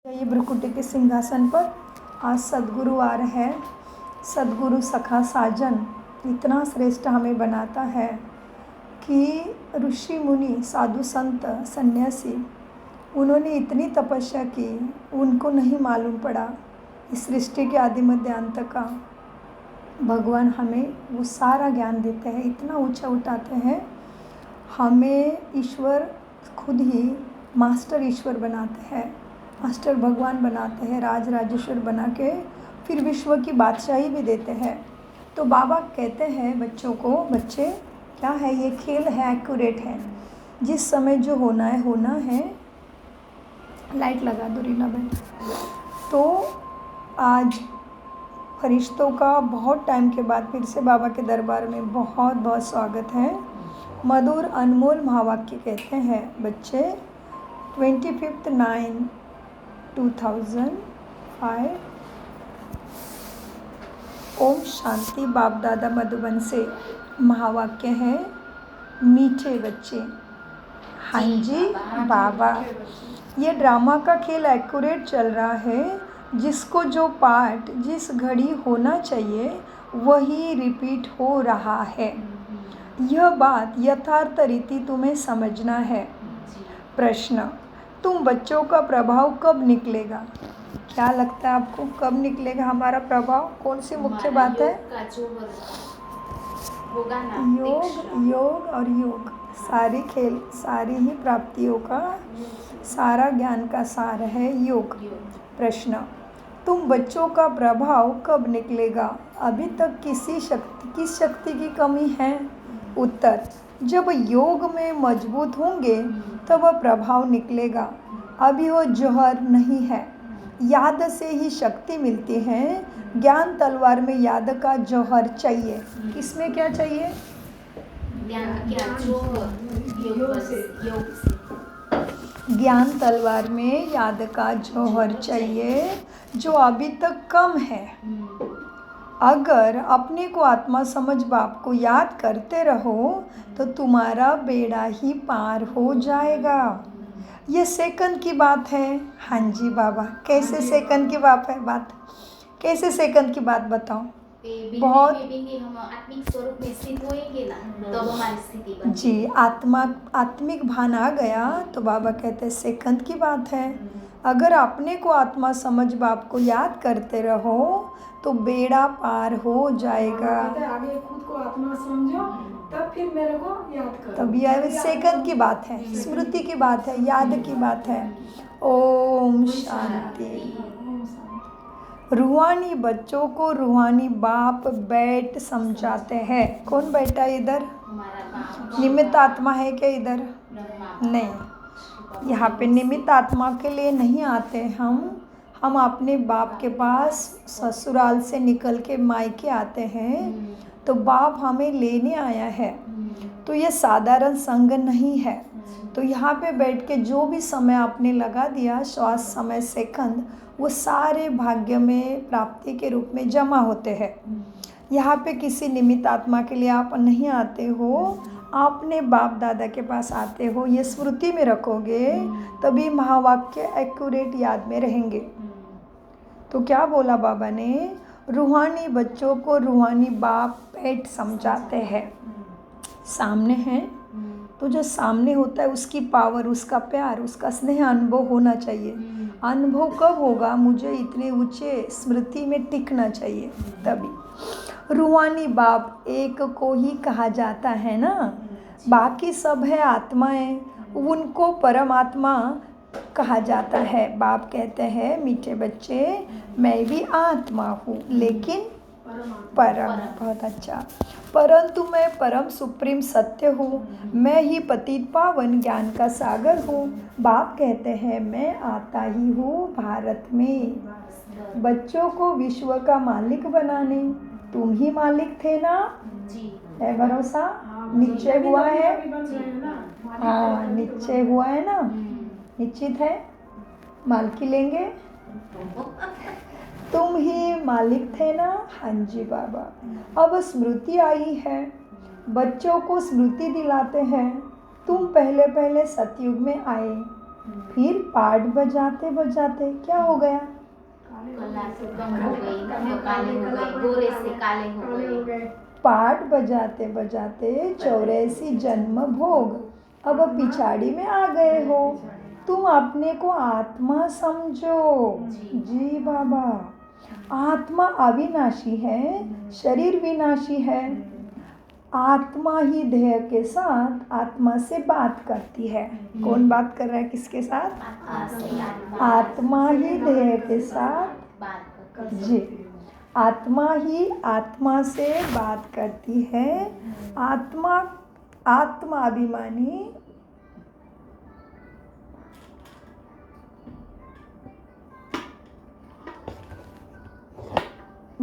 ये भ्रुकुटी के सिंहासन पर आज सद्गुरु आ रहे हैं। सद्गुरु सखा साजन इतना श्रेष्ठ हमें बनाता है कि ऋषि मुनि साधु संत सन्यासी उन्होंने इतनी तपस्या की, उनको नहीं मालूम पड़ा इस सृष्टि के आदि मध्य अंत का। भगवान हमें वो सारा ज्ञान देते हैं, इतना ऊंचा उठाते हैं, हमें ईश्वर खुद ही मास्टर ईश्वर बनाते हैं, मास्टर भगवान बनाते हैं, राज राजेश्वर बना के फिर विश्व की बादशाही भी देते हैं। तो बाबा कहते हैं बच्चों को, बच्चे क्या है ये खेल है, एक्यूरेट है, जिस समय जो होना है। लाइट लगा दो रीना बहन। तो आज फरिश्तों का बहुत टाइम के बाद फिर से बाबा के दरबार में बहुत बहुत स्वागत है। मधुर अनमोल महावाक्य कहते हैं बच्चे। 25/9/2005 ओम शांति। बाप दादा मधुबन से महावाक्य है, मीठे बच्चे। हाँ जी बाबा, ये ड्रामा का खेल एक्यूरेट चल रहा है, जिसको जो पार्ट जिस घड़ी होना चाहिए वही रिपीट हो रहा है। यह बात यथार्थ रीति तुम्हें समझना है। प्रश्न, तुम बच्चों का प्रभाव कब निकलेगा? क्या लगता है आपको कब निकलेगा हमारा प्रभाव? कौन सी मुख्य बात है? योग और योग, सारी खेल, सारी ही प्राप्तियों का, सारा ज्ञान का सार है योग। प्रश्न, तुम बच्चों का प्रभाव कब निकलेगा? अभी तक किस शक्ति की कमी है? उत्तर, जब योग में मजबूत होंगे तब वह प्रभाव निकलेगा। अभी वो जौहर नहीं है, याद से ही शक्ति मिलती है। ज्ञान तलवार में याद का जौहर चाहिए। किसमें क्या चाहिए? ज्ञान तलवार में याद का जौहर चाहिए, जो अभी तक कम है। अगर अपने को आत्मा समझ बाप को याद करते रहो तो तुम्हारा बेड़ा ही पार हो जाएगा। ये सेकंड की बात है। हाँ जी बाबा, कैसे सेकंड की बात है? कैसे सेकंड की बात बताओ? बहुत हम आत्मिक स्वरूप में स्थित होंगे ना, तब हमारी स्थिति बनती जी। आत्मिक भान आ गया तो बाबा कहते हैं सेकंड की बात है। अगर अपने को आत्मा समझ बाप को याद करते रहो तो बेड़ा पार हो जाएगा। आगे खुद को आत्मा समझो, तब फिर मेरे को याद करो। तब यह सेकंड की बात है, स्मृति की बात है, याद की बात है। ओम शांति। रूहानी बच्चों को रूहानी बाप बैठ समझाते हैं। कौन बैठा है इधर? निमित्त आत्मा है क्या इधर? नहीं, यहाँ पे निमित्त आत्मा के लिए नहीं आते हम अपने बाप के पास ससुराल से निकल के मायके आते हैं, तो बाप हमें लेने आया है। तो ये साधारण संग नहीं है। तो यहाँ पे बैठ के जो भी समय आपने लगा दिया, श्वास समय सेकंड, वो सारे भाग्य में प्राप्ति के रूप में जमा होते हैं। यहाँ पे किसी निमित्त आत्मा के लिए आप नहीं आते हो, आपने बाप दादा के पास आते हो। ये स्मृति में रखोगे तभी महावाक्य एक्यूरेट याद में रहेंगे। तो क्या बोला बाबा ने? रूहानी बच्चों को रूहानी बाप बैठ समझाते हैं। सामने है तो जो सामने होता है उसकी पावर, उसका प्यार, उसका स्नेह अनुभव होना चाहिए। अनुभव कब होगा? मुझे इतने ऊंचे स्मृति में टिकना चाहिए तभी। रूहानी बाप एक को ही कहा जाता है ना, बाकी सब है आत्माएं, उनको परमात्मा कहा जाता है। बाप कहते हैं मीठे बच्चे, मैं भी आत्मा हूँ लेकिन परम। बहुत अच्छा। परंतु मैं परम सुप्रीम सत्य हूँ, मैं ही पतित पावन ज्ञान का सागर हूँ। बाप कहते हैं मैं आता ही हूँ भारत में बच्चों को विश्व का मालिक बनाने। तुम ही मालिक थे ना? है भरोसा? निश्चय हुआ है? हाँ, निश्चय हुआ है ना? निश्चित है मालिकी लेंगे। तुम ही मालिक थे ना? हाँ जी बाबा। अब स्मृति आई है, बच्चों को स्मृति दिलाते हैं। तुम पहले सतयुग में आए, फिर पाठ बजाते बजाते क्या हो गया? कला से कम हो गई, रंग काले हो गए, गोरे से काले हो गए। पाठ बजाते बजाते 84 जन्म भोग, अब पिछाड़ी में आ गए हो। तुम अपने को आत्मा समझो। जी बाबा, आत्मा अविनाशी है, शरीर विनाशी है। आत्मा ही देह के साथ आत्मा से बात करती है। कौन बात कर रहा है किसके साथ? आत्मा ही देह के साथ, जी, आत्मा ही आत्मा से बात करती है। आत्मा अभिमानी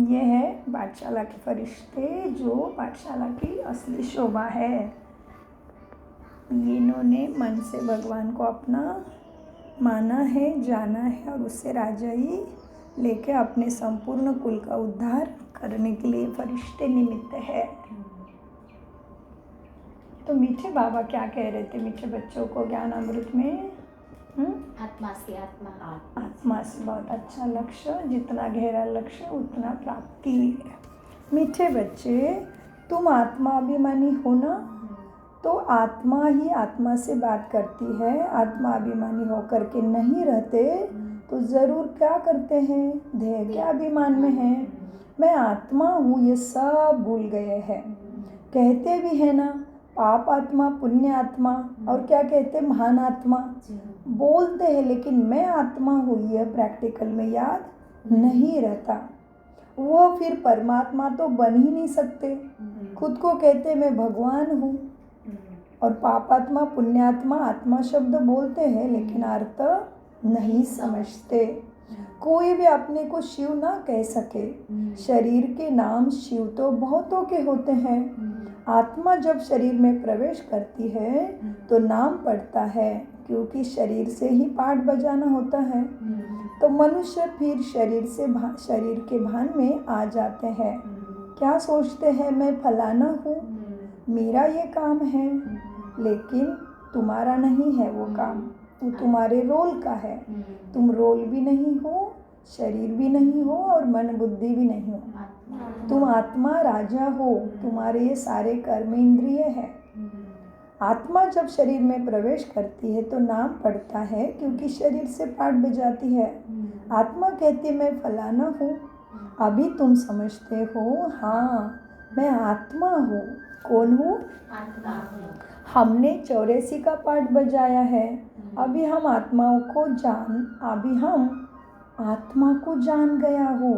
ये है पाठशाला के फरिश्ते, जो पाठशाला की असली शोभा है। इन्होंने मन से भगवान को अपना माना है, जाना है और उससे राजाई लेके अपने संपूर्ण कुल का उद्धार करने के लिए फरिश्ते निमित्त है। तो मीठे बाबा क्या कह रहे थे मीठे बच्चों को ज्ञान अमृत में? आत्मा से आत्मा, आत्मा से बहुत अच्छा लक्ष्य, जितना गहरा लक्ष्य उतना प्राप्ति। मीठे बच्चे, तुम आत्मा अभिमानी हो ना, तो आत्मा ही आत्मा से बात करती है। आत्मा अभिमानी होकर के नहीं रहते तो ज़रूर क्या करते हैं? देह के अभिमान में है। मैं आत्मा हूँ ये सब भूल गए हैं। कहते भी है ना, पाप आत्मा, पुण्य आत्मा, और क्या कहते? महान आत्मा बोलते हैं, लेकिन मैं आत्मा हूँ यह प्रैक्टिकल में याद नहीं रहता। वो फिर परमात्मा तो बन ही नहीं सकते। खुद को कहते मैं भगवान हूँ, और पापात्मा पुण्यात्मा आत्मा शब्द बोलते हैं, लेकिन अर्थ नहीं समझते। कोई भी अपने को शिव ना कह सके। शरीर के नाम शिव तो बहुतों के होते हैं। आत्मा जब शरीर में प्रवेश करती है तो नाम पड़ता है, क्योंकि शरीर से ही पाठ बजाना होता है। तो मनुष्य फिर शरीर के भान में आ जाते हैं। क्या सोचते हैं? मैं फलाना हूँ, मेरा ये काम है, लेकिन तुम्हारा नहीं है वो काम, वो तुम्हारे रोल का है। तुम रोल भी नहीं हो, शरीर भी नहीं हो, और मन बुद्धि भी नहीं हो। तुम आत्मा राजा हो, तुम्हारे ये सारे कर्म इंद्रिय है। आत्मा जब शरीर में प्रवेश करती है तो नाम पड़ता है, क्योंकि शरीर से पाठ बजाती है। आत्मा कहती मैं फलाना हूँ। अभी तुम समझते हो, हाँ मैं आत्मा हूँ। कौन हूँ? हमने 84 का पाठ बजाया है। अभी हम आत्मा को जान गया हो।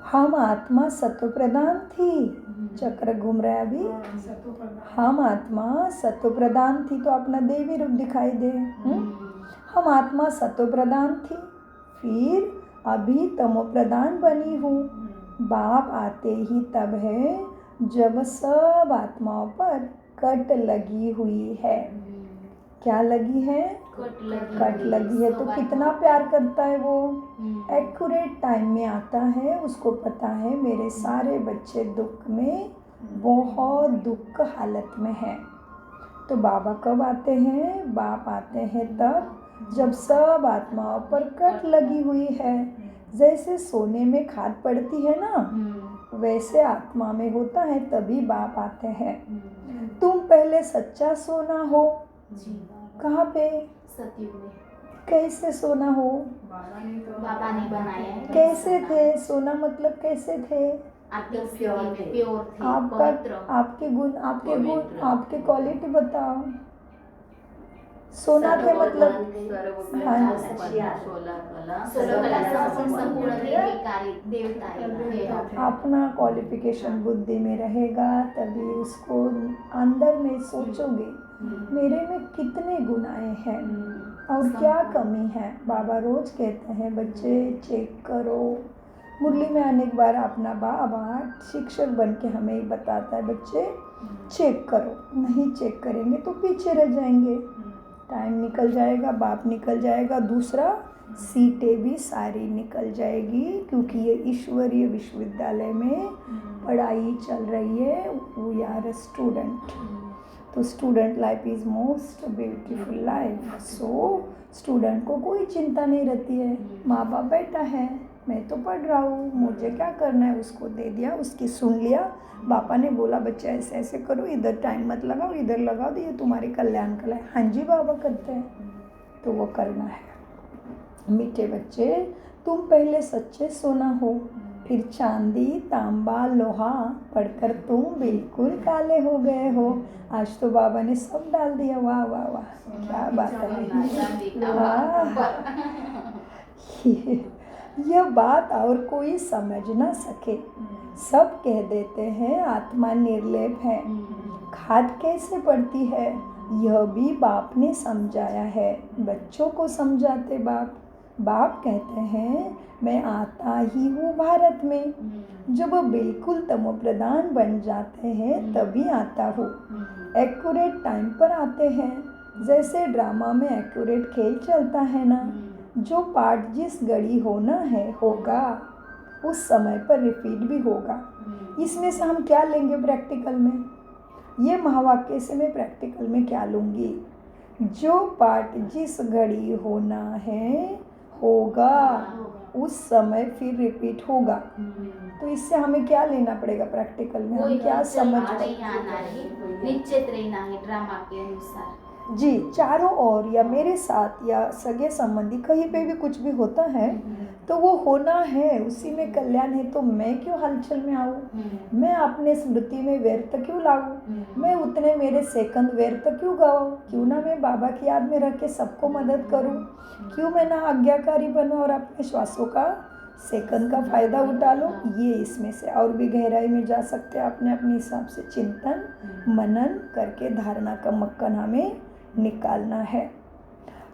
हम आत्मा सत्व प्रधान थी। चक्र घूम रहा है अभी। हम आत्मा सत्व प्रधान थी, तो अपना देवी रूप दिखाई दे। हम आत्मा सत्व प्रधान थी, फिर अभी तमो प्रधान बनी हूँ। बाप आते ही तब है जब सब आत्माओं पर कट लगी हुई है। क्या लगी है? कट लगी है। तो कितना प्यार करता है वो। एक्यूरेट टाइम में आता है, उसको पता है मेरे सारे बच्चे दुख में, बहुत दुख हालत में है। तो बाबा कब आते हैं? बाप आते हैं तब जब सब आत्माओं पर कट लगी हुई है। जैसे सोने में खाद पड़ती है ना, वैसे आत्मा में होता है, तभी बाप आते हैं। तुम पहले सच्चा सोना हो। कहाँ पे? सतयुग में। कैसे सोना हो? बाबा ने बनाया है। कैसे थे? सोना मतलब कैसे थे? प्योर थे, आपके गुण, आपके क्वालिटी बताओ। सोना थे मतलब अपना क्वालिफिकेशन बुद्धि में रहेगा, तभी उसको अंदर में सोचोगे मेरे में कितने गुण आए हैं और क्या कमी है। बाबा रोज कहते हैं बच्चे चेक करो। मुरली में अनेक बार अपना बाबा शिक्षक बन के हमें ही बताता है बच्चे चेक करो। नहीं चेक करेंगे तो पीछे रह जाएंगे। टाइम निकल जाएगा, बाप निकल जाएगा, दूसरा सीटें भी सारी निकल जाएगी, क्योंकि ये ईश्वरीय विश्वविद्यालय में पढ़ाई चल रही है। We are a student. तो student life is most beautiful life. So student को कोई चिंता नहीं रहती है, माँ बाप बैठा है, मैं तो पढ़ रहा हूँ, मुझे क्या करना है, उसको दे दिया, उसकी सुन लिया, पापा ने बोला बच्चा ऐसे ऐसे करो, इधर टाइम मत लगाओ, इधर लगाओ, तो ये तुम्हारे कल्याण का है। हाँ जी बाबा करते हैं, तो वो करना है। मीठे बच्चे, तुम पहले सच्चे सोना हो, फिर चांदी तांबा लोहा पढ़कर तुम बिल्कुल काले हो गए हो। आज तो बाबा ने सब डाल दिया। वाह वाह वाह, क्या बात है। यह बात और कोई समझ ना सके, सब कह देते हैं आत्मा निर्लेप है। खाद कैसे पड़ती है यह भी बाप ने समझाया है। बच्चों को समझाते बाप। बाप कहते हैं मैं आता ही हूँ भारत में, जब बिल्कुल तमो प्रधान बन जाते हैं तभी आता हूँ। एक्यूरेट टाइम पर आते हैं, जैसे ड्रामा में एक्यूरेट खेल चलता है ना, जो पार्ट जिस घड़ी होना है होगा, उस समय पर रिपीट भी होगा। इसमें से हम क्या लेंगे प्रैक्टिकल में? ये महावाक्य से मैं प्रैक्टिकल में क्या लूँगी? जो पार्ट जिस घड़ी होना है होगा, उस समय फिर रिपीट होगा। तो इससे हमें क्या लेना पड़ेगा प्रैक्टिकल में? हम क्या समझ निश्चित रहना है ड्रामा के अनुसार। जी, चारों ओर या मेरे साथ या सगे संबंधी कहीं पे भी कुछ भी होता है तो वो होना है, उसी में कल्याण है। तो मैं क्यों हलचल में आऊँ? मैं अपने स्मृति में व्यर्थ क्यों लाऊँ? मैं उतने मेरे सेकंड व्यर्थ क्यों गवाऊँ? क्यों ना मैं बाबा की याद में रख के सबको मदद करूँ? क्यों मैं ना आज्ञाकारी बनूँ और अपने श्वासों का सेकंड का फ़ायदा उठा लो? ये इसमें से और भी गहराई में जा सकते हैं। अपने अपने हिसाब से चिंतन मनन करके धारणा का मक्खन हमें निकालना है।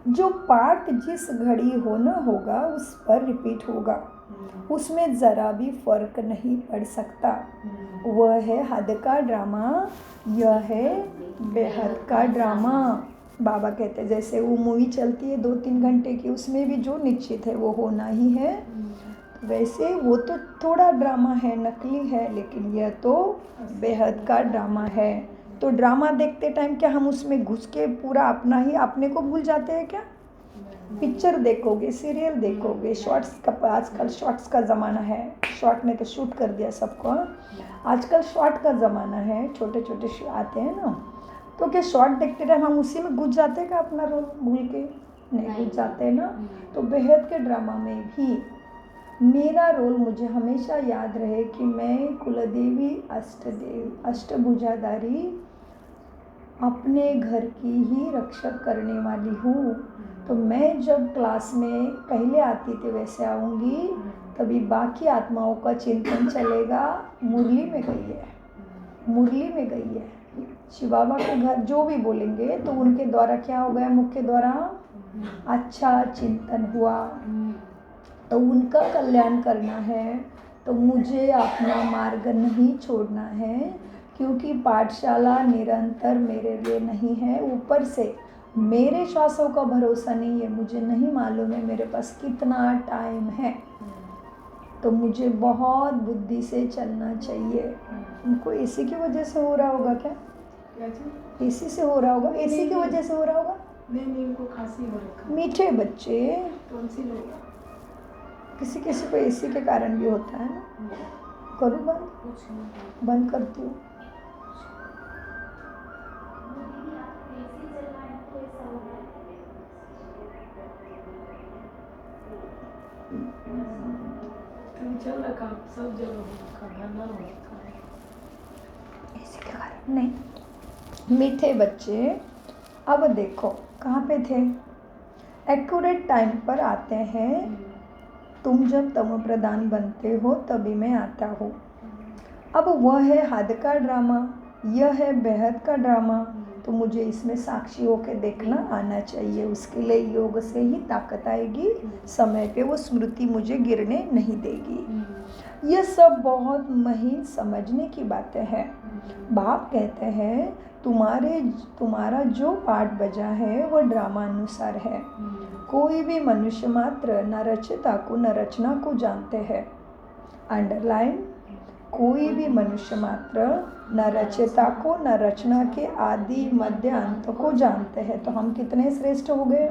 जो पार्ट जिस घड़ी होना होगा उस पर रिपीट होगा, उसमें ज़रा भी फर्क नहीं पड़ सकता। वह है हद का ड्रामा, यह है बेहद का ड्रामा। बाबा कहते हैं जैसे वो मूवी चलती है 2-3 घंटे की, उसमें भी जो निश्चित है वो होना ही है। वैसे वो तो थोड़ा ड्रामा है, नकली है, लेकिन यह तो बेहद का ड्रामा है। तो ड्रामा देखते टाइम क्या हम उसमें घुस के पूरा अपना ही अपने को भूल जाते हैं क्या? पिक्चर देखोगे, सीरियल देखोगे, शॉर्ट्स का आजकल शॉर्ट्स का ज़माना है, शॉर्ट ने तो शूट कर दिया सबको। आजकल शॉर्ट का ज़माना है, छोटे छोटे आते हैं ना, तो क्या शॉर्ट देखते टाइम हम उसी में घुस जाते हैं क्या अपना रोल भूल के? नहीं घुस जाते ना। तो बेहद के ड्रामा में भी मेरा रोल मुझे हमेशा याद रहे कि मैं कुलदेवी अष्टभुजाधारी अपने घर की ही रक्षक करने वाली हूँ। तो मैं जब क्लास में पहले आती थी वैसे आऊँगी, तभी बाकी आत्माओं का चिंतन चलेगा। मुरली में गई है, मुरली में गई है, शिव बाबा के घर जो भी बोलेंगे तो उनके द्वारा क्या हो गया? मुख्य द्वारा अच्छा चिंतन हुआ। तो उनका कल्याण करना है, तो मुझे अपना मार्ग नहीं छोड़ना है, क्योंकि पाठशाला निरंतर मेरे लिए नहीं है। ऊपर से मेरे श्वासों का भरोसा नहीं है, मुझे नहीं मालूम है मेरे पास कितना टाइम है। तो मुझे बहुत बुद्धि से चलना चाहिए। उनको एसी की वजह से हो रहा होगा क्या? एसी से हो रहा होगा, एसी की वजह से हो रहा होगा। नहीं, उनको खांसी हो रखा। मीठे बच्चे, टॉन्सिल होगा। किसी किसी को एसी के कारण भी होता है ना। करूँ बंद करती हूँ। चल रखा सब जगह हो रखा, धरना हो रखा है। एसी के कारण नहीं। मीठे बच्चे, अब देखो कहाँ पे थे? एक्यूरेट टाइम पर आते हैं। तुम जब तमो प्रधान बनते हो तभी मैं आता हूँ। अब वह है हद का ड्रामा, यह है बेहद का ड्रामा। तो मुझे इसमें साक्षी होकर देखना आना चाहिए। उसके लिए योग से ही ताकत आएगी, समय पे वो स्मृति मुझे गिरने नहीं देगी। ये सब बहुत महीन समझने की बातें हैं। बाप कहते हैं तुम्हारा जो पाठ बजा है वो ड्रामा अनुसार है। कोई भी मनुष्य मात्र न रचयिता को न रचना को जानते हैं। अंडरलाइन, कोई भी मनुष्य मात्र न रचयिता को न रचना के आदि मध्य अंत को जानते हैं। तो हम कितने श्रेष्ठ हो गए।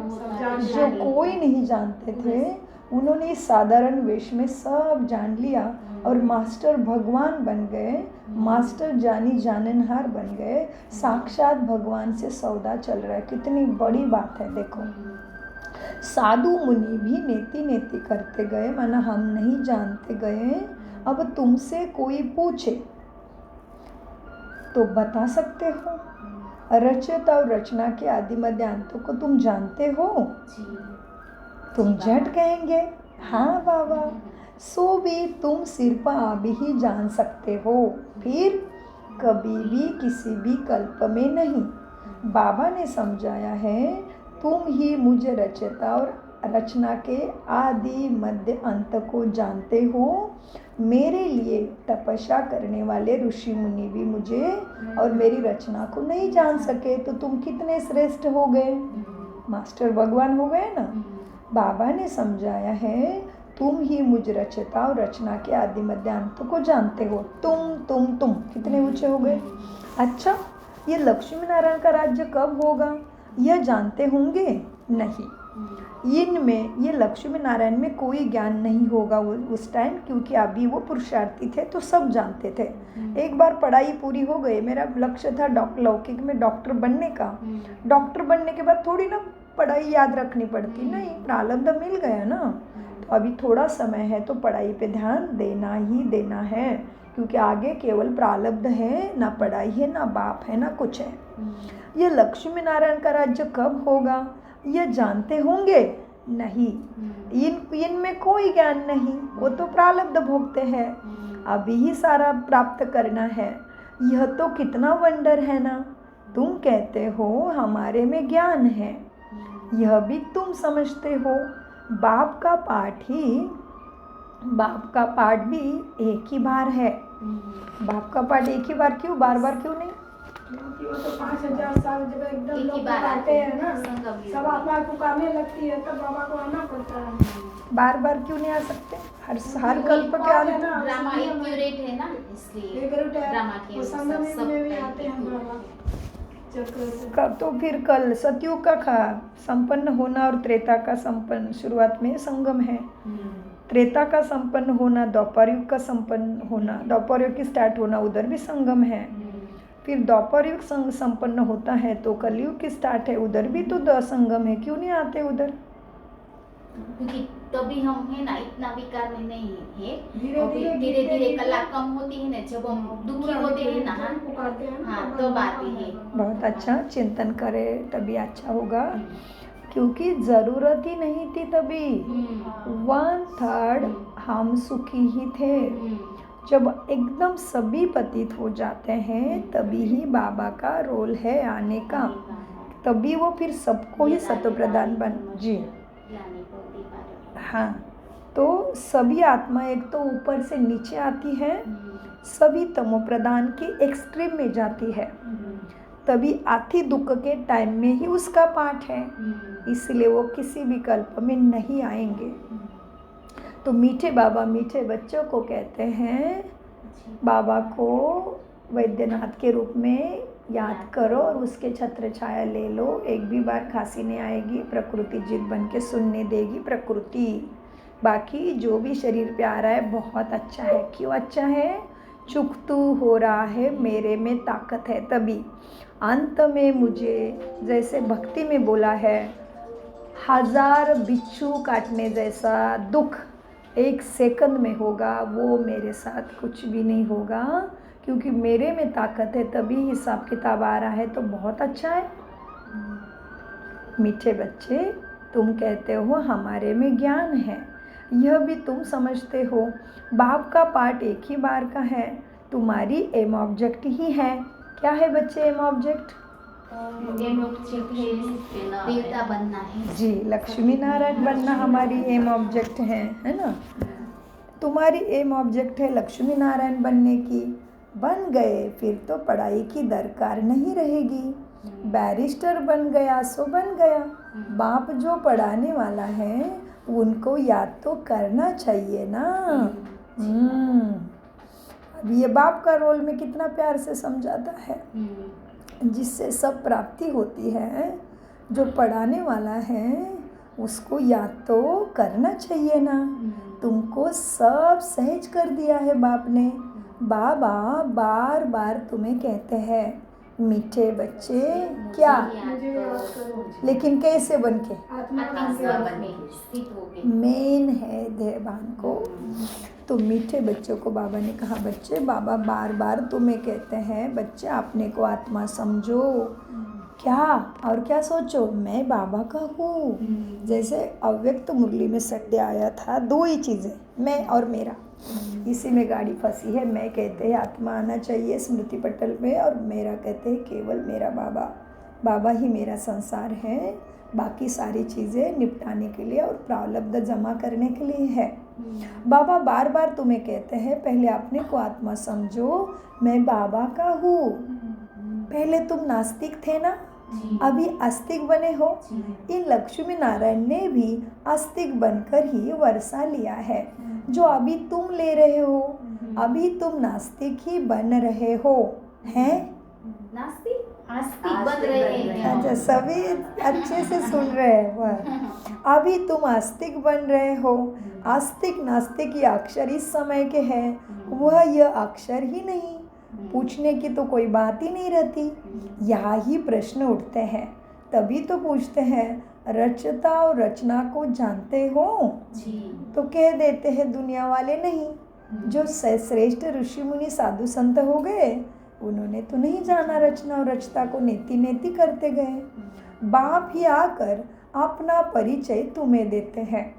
जो कोई नहीं जानते थे उन्होंने इस साधारण वेश में सब जान लिया और मास्टर भगवान बन गए, मास्टर जानी जाननहार बन गए। साक्षात भगवान से सौदा चल रहा है। कितनी बड़ी बात है। देखो साधु मुनि भी नेति नेति करते गए, माना हम नहीं जानते गए। अब तुमसे कोई पूछे तो बता सकते हो। रचयिता और रचना के आदि मध्य अंतों को तुम जानते हो। तुम झट कहेंगे हाँ बाबा, सो भी तुम सिर्फ आप ही जान सकते हो, फिर कभी भी किसी भी कल्प में नहीं। बाबा ने समझाया है तुम ही मुझे रचयिता और रचना के आदि मध्य अंत को जानते हो। मेरे लिए तपस्या करने वाले ऋषि मुनि भी मुझे और मेरी रचना को नहीं जान सके, तो तुम कितने श्रेष्ठ हो गए। मास्टर भगवान हो गए ना। बाबा ने समझाया है तुम ही मुझ रचयिता और रचना के आदि मध्य अंत को जानते हो। तुम कितने ऊंचे हो गए। अच्छा, ये लक्ष्मी नारायण का राज्य कब होगा यह जानते होंगे नहीं। इनमें ये लक्ष्मी नारायण में कोई ज्ञान नहीं होगा उस टाइम, क्योंकि अभी वो पुरुषार्थी थे तो सब जानते थे। एक बार पढ़ाई पूरी हो गई, मेरा लक्ष्य था लौकिक में डॉक्टर बनने का। डॉक्टर बनने के बाद थोड़ी ना पढ़ाई याद रखनी पड़ती, नहीं, प्रारब्ध मिल गया ना। तो अभी थोड़ा समय है तो पढ़ाई पे ध्यान देना ही देना है, क्योंकि आगे केवल प्रारब्ध है, ना पढ़ाई है, ना बाप है, ना कुछ है। ये लक्ष्मी नारायण का राज्य कब होगा यह जानते होंगे नहीं। इनमें कोई ज्ञान नहीं, वो तो प्रारब्ध भोगते हैं। अभी ही सारा प्राप्त करना है। यह तो कितना वंडर है ना। तुम कहते हो हमारे में ज्ञान है, यह भी तुम समझते हो। बाप का पाठ भी एक ही बार है। बाप का पाठ एक ही बार क्यों, बार बार क्यों नहीं। क्योंकि वो तो 5000 साल जब एकदम लोग पुकारते हैं ना, सब आत्मा पुकारने लगती है, तब बाबा को आना पड़ता है। बार बार क्यों नहीं आ सकते। हर कल्प के अंत ड्रामा एक्यूरेट है ना, इसलिए ड्रामा के संगम में भी आते हैं बाबा। तो फिर कल सतयुग का संपन्न होना और त्रेता का संपन्न, शुरुआत में संगम है। त्रेता का संपन्न होना, द्वापर युग का संपन्न होना, द्वापर युग की स्टार्ट होना, उधर भी संगम है। फिर द्वापर युग संपन्न होता है तो कलयुग की स्टार्ट है, उधर भी तो संगम है। क्यों नहीं आते उधर। क्योंकि तभी हम है ना इतना विकार में नहीं है। धीरे धीरे कला कम होती है ना, जब हम दुखी होते हैं ना, हाँ तब आती है। बहुत अच्छा, चिंतन करे तभी अच्छा होगा, क्योंकि ज़रूरत ही नहीं थी तभी। 1/3 हम सुखी ही थे। जब एकदम सभी पतित हो जाते हैं तभी ही बाबा का रोल है आने का, तभी वो फिर सबको ही सत्व प्रदान बन जी। हाँ, तो सभी आत्मा एक तो ऊपर से नीचे आती है, सभी तमो प्रदान की एक्सट्रीम में जाती है, तभी अति दुख के टाइम में ही उसका पाठ है। इसलिए वो किसी भी कल्प में नहीं आएंगे। तो मीठे बाबा मीठे बच्चों को कहते हैं, बाबा को वैद्यनाथ के रूप में याद करो और उसके छत्र छाया ले लो। एक भी बार खांसी नहीं आएगी, प्रकृति जिद बन के सुनने देगी प्रकृति। बाकी जो भी शरीर पे आ रहा है बहुत अच्छा है। क्यों अच्छा है, चुकतू हो रहा है, मेरे में ताकत है। तभी अंत में मुझे जैसे भक्ति में बोला है, 1000 बिच्छू काटने जैसा दुख 1 सेकंड में होगा, वो मेरे साथ कुछ भी नहीं होगा, क्योंकि मेरे में ताकत है। तभी हिसाब किताब आ रहा है, तो बहुत अच्छा है। मीठे बच्चे, तुम कहते हो हमारे में ज्ञान है, यह भी तुम समझते हो। बाप का पाठ एक ही बार का है, तुम्हारी एम ऑब्जेक्ट ही है। क्या है बच्चे एम ऑब्जेक्ट? देवता बनना है जी, लक्ष्मी नारायण बनना हमारी एम ऑब्जेक्ट है ना। तुम्हारी एम ऑब्जेक्ट है लक्ष्मी नारायण बनने की। बन गए फिर तो पढ़ाई की दरकार नहीं रहेगी। बैरिस्टर बन गया सो बन गया। बाप जो पढ़ाने वाला है उनको याद तो करना चाहिए ना। अब ये बाप का रोल में कितना प्यार से समझाता है, जिससे सब प्राप्ति होती है। जो पढ़ाने वाला है उसको याद तो करना चाहिए ना। तुमको सब सहज कर दिया है बाप ने। बाबा बार बार तुम्हें कहते हैं मीठे बच्चे क्या, लेकिन कैसे बन के, मेन है देहभान को। तो मीठे बच्चों को बाबा ने कहा बच्चे, बाबा बार बार तुम्हें कहते हैं बच्चे अपने को आत्मा समझो। क्या और क्या सोचो, मैं बाबा का हूँ। जैसे अव्यक्त मुरली में सत्य आया था, दो ही चीज़ें, मैं और मेरा। इसी में गाड़ी फंसी है। मैं कहते हैं आत्मा आना चाहिए स्मृति पटल पे, और मेरा कहते हैं केवल मेरा बाबा। बाबा ही मेरा संसार है, बाकी सारी चीज़ें निपटाने के लिए और प्रारब्ध जमा करने के लिए है। बाबा बार बार तुम्हें कहते हैं पहले अपने को आत्मा समझो, मैं बाबा का हूँ। पहले तुम नास्तिक थे ना, अभी आस्तिक बने हो। इन लक्ष्मी नारायण ने भी आस्तिक बनकर ही वर्षा लिया है। जो अभी तुम ले रहे हो, अभी तुम नास्तिक ही बन रहे हो, हैं? आस्तिक बन रहे हैं। अच्छा, सभी अच्छे से सुन रहे हैं। वह अभी तुम आस्तिक बन रहे हो। आस्तिक नास्तिक ये अक्षर इस समय के हैं, वह यह अक्षर ही नहीं। पूछने की तो कोई बात ही नहीं रहती। यहाँ ही प्रश्न उठते हैं, तभी तो पूछते हैं रचता और रचना को जानते हो? तो कह देते हैं दुनिया वाले नहीं। जो श्रेष्ठ ऋषि मुनि साधु संत हो गए, उन्होंने तो नहीं जाना रचना और रचता को, नेति नेति करते गए। बाप ही आकर अपना परिचय तुम्हें देते हैं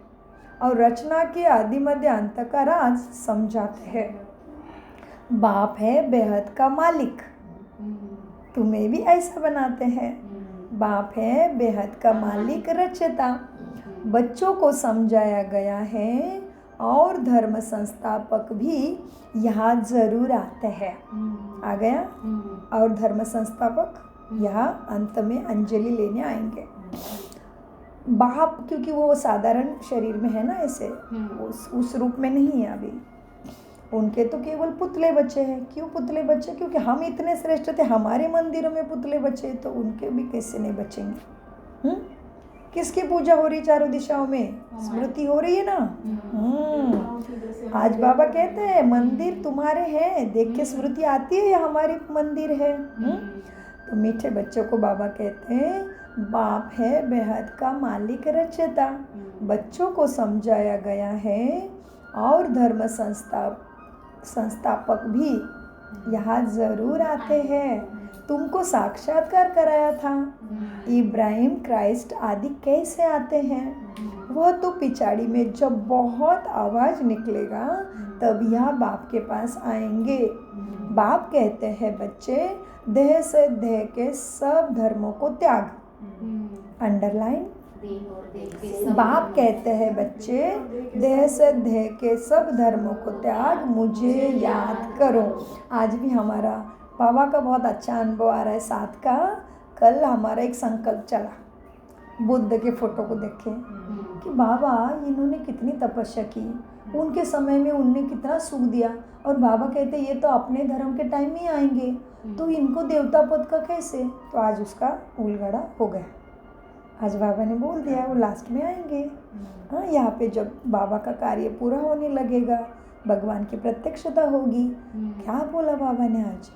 और रचना के आदि मध्य अंत का राज समझाते हैं। बाप है बेहद का मालिक, तुम्हें भी ऐसा बनाते हैं। बाप है बेहद का मालिक रचता। बच्चों को समझाया गया है और धर्म संस्थापक भी यहाँ जरूर आते हैं। आ गया? और धर्म संस्थापक यहाँ अंत में अंजलि लेने आएंगे। बाप क्योंकि वो साधारण शरीर में है ना, ऐसे उस रूप में नहीं है अभी। उनके तो केवल पुतले बच्चे हैं। क्यों पुतले बच्चे? क्योंकि हम इतने श्रेष्ठ थे, हमारे मंदिरों में पुतले बच्चे, तो उनके भी कैसे नहीं बचेंगे? किसकी पूजा हो रही चारों दिशाओं में? स्मृति हो रही है ना। आज बाबा कहते हैं मंदिर तुम्हारे हैं, देख के स्मृति आती है, यह हमारी मंदिर है। तो मीठे बच्चों को बाबा कहते हैं बाप है बेहद का मालिक रचता। बच्चों को समझाया गया है और धर्म संस्थापक भी यहाँ जरूर आते हैं। तुमको साक्षात्कार कराया था। इब्राहिम क्राइस्ट आदि कैसे आते हैं? वह तो पिछाड़ी में जब बहुत आवाज़ निकलेगा तब यह बाप के पास आएंगे। बाप कहते हैं बच्चे, देह से देह के सब धर्मों को त्याग। अंडरलाइन। बाप कहते हैं बच्चे, देह से देह के सब धर्मों को त्याग, मुझे याद करो। आज भी हमारा बाबा का बहुत अच्छा अनुभव आ रहा है साथ का। कल हमारा एक संकल्प चला, बुद्ध के फोटो को देखे कि बाबा इन्होंने कितनी तपस्या की, उनके समय में उनने कितना सुख दिया, और बाबा कहते ये तो अपने धर्म के टाइम में आएंगे, तो इनको देवता पद का कैसे? तो आज उसका उलगड़ा हो गया। आज बाबा ने बोल दिया वो लास्ट में आएंगे। हाँ, यहाँ पे जब बाबा का कार्य पूरा होने लगेगा, भगवान की प्रत्यक्षता होगी। क्या बोला बाबा ने आज?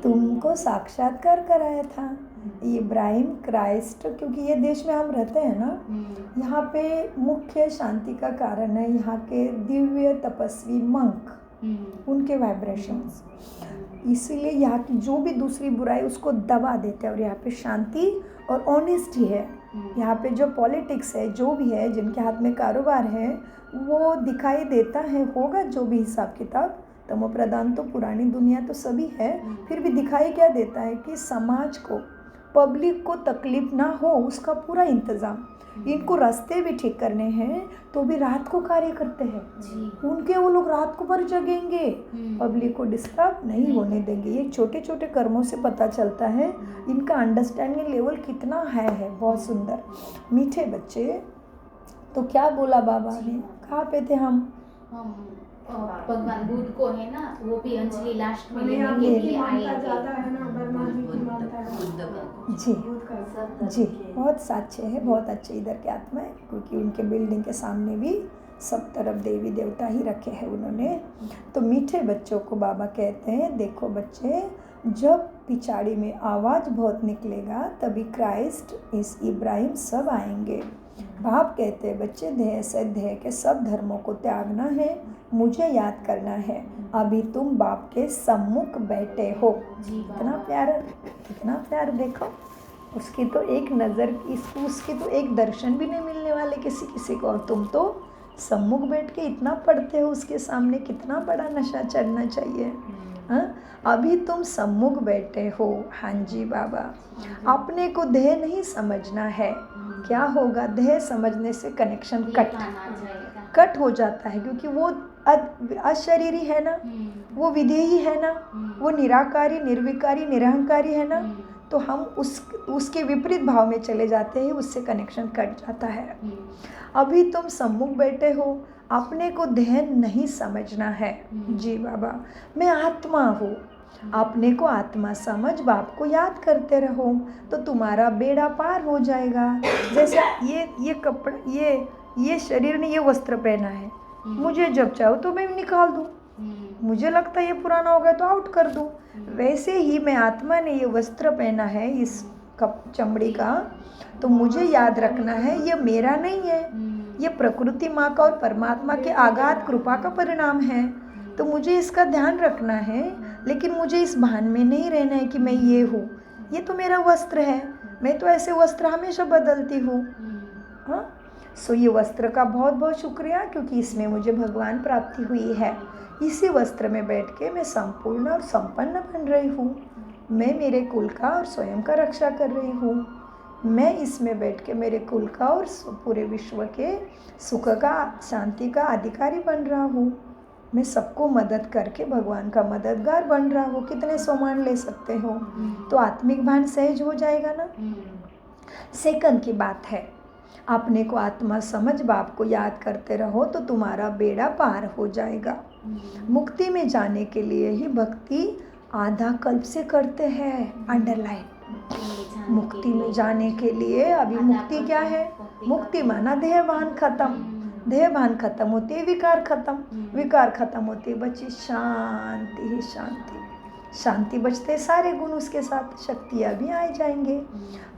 तुमको साक्षात्कार कराया था। इब्राहिम क्राइस्ट, क्योंकि ये देश में हम रहते हैं ना, यहाँ पे मुख्य शांति का कारण है यहाँ के दिव्य तपस्वी मंक, उनके वाइब्रेशंस। इसीलिए यहाँ की जो भी दूसरी बुराई उसको दबा देते हैं, और यहाँ पे शांति और ऑनेस्टी है। यहाँ पे जो पॉलिटिक्स है, जो भी है, जिनके हाथ में कारोबार है, वो दिखाई देता है, होगा जो भी हिसाब किताब। तमो प्रधान तो पुरानी दुनिया तो सभी है, फिर भी दिखाई क्या देता है कि समाज को, पब्लिक को तकलीफ ना हो, उसका पूरा इंतज़ाम। इनको रास्ते भी ठीक करने हैं तो भी रात को कार्य करते हैं। उनके वो लोग रात को भर जगेंगे, पब्लिक को डिस्टर्ब नहीं होने देंगे। ये छोटे छोटे कर्मों से पता चलता है इनका अंडरस्टैंडिंग लेवल कितना है। बहुत सुंदर मीठे बच्चे। तो क्या बोला बाबा ने? कहाँ पे थे हम? हम भगवान बुद्ध को है ना, वो भी अंजलि लास्ट में हमें लेने यहाँ के बुद्ध लिए की मानता आएंगे। ज्यादा है ना, ब्रह्मा जी की मानता है जी बुद्ध का। सब जी, बहुत साचे हैं, बहुत अच्छे इधर के आत्मा है, क्योंकि उनके बिल्डिंग के सामने भी सब तरफ देवी देवता ही रखे हैं उन्होंने। तो मीठे बच्चों को बाबा कहते हैं, देखो बच्चे, जब पिछाड़ी में आवाज़ बहुत निकलेगा तभी क्राइस्ट, इस इब्राहिम सब आएंगे। बाप कहते हैं, बच्चे देह से देह के सब धर्मों को त्यागना है, मुझे याद करना है। अभी तुम बाप के सम्मुख बैठे हो। जी कितना प्यार, कितना प्यार, देखो उसकी तो एक नज़र, उसकी तो एक दर्शन भी नहीं मिलने वाले किसी किसी को, और तुम तो सम्मुख बैठ के इतना पढ़ते हो उसके सामने, कितना बड़ा नशा चढ़ना चाहिए। हाँ, अभी तुम सम्मुख बैठे हो। हाँ जी बाबा, अपने को देह नहीं समझना है। क्या होगा, देह समझने से कनेक्शन कट हो जाता है, क्योंकि वो अशरीरी है ना, वो विधेयी है ना, वो निराकारी, निर्विकारी, निरहंकारी है ना, तो हम उसके विपरीत भाव में चले जाते हैं, उससे कनेक्शन कट जाता है। अभी तुम सम्मुख बैठे हो, अपने को देह नहीं समझना है। जी बाबा, मैं आत्मा हूँ, अपने को आत्मा समझ बाप को याद करते रहो तो तुम्हारा बेड़ा पार हो जाएगा। जैसे ये कपड़ा, ये शरीर ने ये वस्त्र पहना है, मुझे जब चाहो तो मैं निकाल दूँ, मुझे लगता है ये पुराना हो गया तो आउट कर दूँ। वैसे ही मैं आत्मा ने ये वस्त्र पहना है इस चमड़ी का, तो मुझे याद रखना है ये मेरा नहीं है, ये प्रकृति माँ का और परमात्मा के आगाध कृपा का परिणाम है, तो मुझे इसका ध्यान रखना है। लेकिन मुझे इस भान में नहीं रहना है कि मैं ये हूँ, ये तो मेरा वस्त्र है, मैं तो ऐसे वस्त्र हमेशा बदलती हूँ। हाँ, सो ये वस्त्र का बहुत बहुत शुक्रिया, क्योंकि इसमें मुझे भगवान प्राप्ति हुई है। इसी वस्त्र में बैठ के मैं संपूर्ण और संपन्न बन रही हूँ। मैं मेरे कुल का और स्वयं का रक्षा कर रही हूँ। मैं इसमें बैठ के मेरे कुल का और पूरे विश्व के सुख का, शांति का अधिकारी बन रहा हूँ। मैं सबको मदद करके भगवान का मददगार बन रहा हूँ। कितने सोमान ले सकते हो, तो आत्मिक भान सहज हो जाएगा ना। सेकंड की बात है, अपने को आत्मा समझ बाप को याद करते रहो तो तुम्हारा बेड़ा पार हो जाएगा। मुक्ति में जाने के लिए ही भक्ति आधा कल्प से करते हैं, अंडरलाइन। मुक्ति में जाने के लिए अभी मुक्ति क्या है, मुक्ति माना देह भान खत्म, देह भान खत्म होती है विकार खत्म, विकार खत्म होती है बची शांति ही शांति, शांति बचते सारे गुण उसके साथ शक्तियाँ भी आ जाएंगे।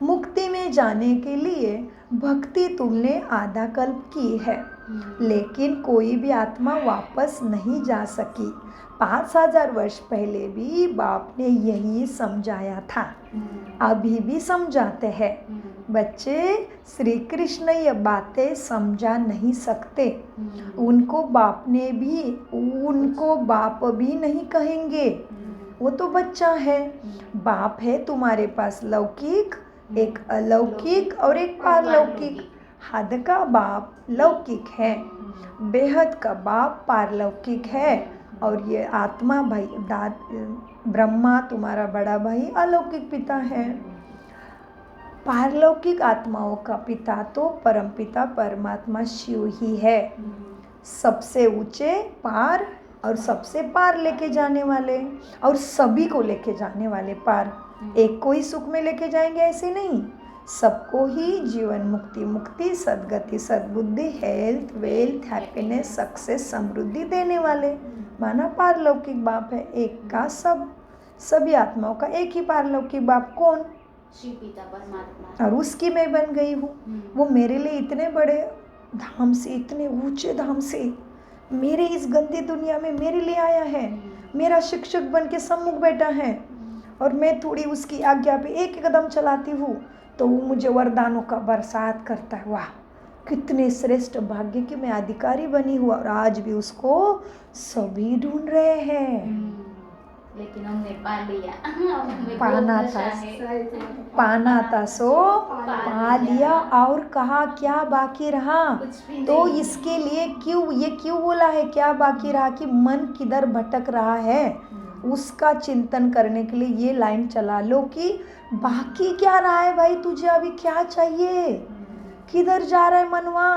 मुक्ति में जाने के लिए भक्ति तुमने आधा कल्प की है, लेकिन कोई भी आत्मा वापस नहीं जा सकी। 5000 वर्ष पहले भी बाप ने यही समझाया था, अभी भी समझाते हैं। बच्चे, श्री कृष्ण ये बातें समझा नहीं सकते, उनको बाप भी नहीं कहेंगे, वो तो बच्चा है। बाप है तुम्हारे पास लौकिक, एक अलौकिक और एक पारलौकिक। हद का बाप लौकिक है, बेहद का बाप पारलौकिक है, और ये आत्मा भाई ब्रह्मा तुम्हारा बड़ा भाई अलौकिक पिता है। पारलौकिक आत्माओं का पिता तो परमपिता परमात्मा शिव ही है, सबसे ऊंचे पार और सबसे पार लेके जाने वाले, और सभी को लेके जाने वाले पार। एक को ही सुख में लेके जाएंगे ऐसे नहीं, सबको ही जीवन मुक्ति, मुक्ति, सद्गति, सद्बुद्धि, हेल्थ, वेल्थ, हैप्पीनेस, सक्सेस, समृद्धि देने वाले माना पारलौकिक बाप है। एक का सभी आत्माओं का एक ही पारलौकिक बाप, कौन? शिव पिता परमात्मा। और उसकी मैं बन गई हूँ। वो मेरे लिए इतने बड़े धाम से, इतने ऊंचे धाम से मेरे इस गंदी दुनिया में मेरे लिए आया है, मेरा शिक्षक बन के सम्मुख बैठा है, और मैं थोड़ी उसकी आज्ञा पे एक कदम चलाती हूँ तो वो मुझे वरदानों का बरसात करता है। वाह, कितने श्रेष्ठ भाग्य की मैं अधिकारी बनी हूँ, और आज भी उसको सभी ढूंढ रहे हैं। लेकिन हमने पा लिया, पाना था सो पा लिया, और कहा क्या बाकी रहा। तो इसके लिए क्यों बोला है क्या बाकी रहा, कि मन किधर भटक रहा है उसका चिंतन करने के लिए ये लाइन चला लो कि बाकी क्या रहा है भाई, तुझे अभी क्या चाहिए, किधर जा रहा है मनवा,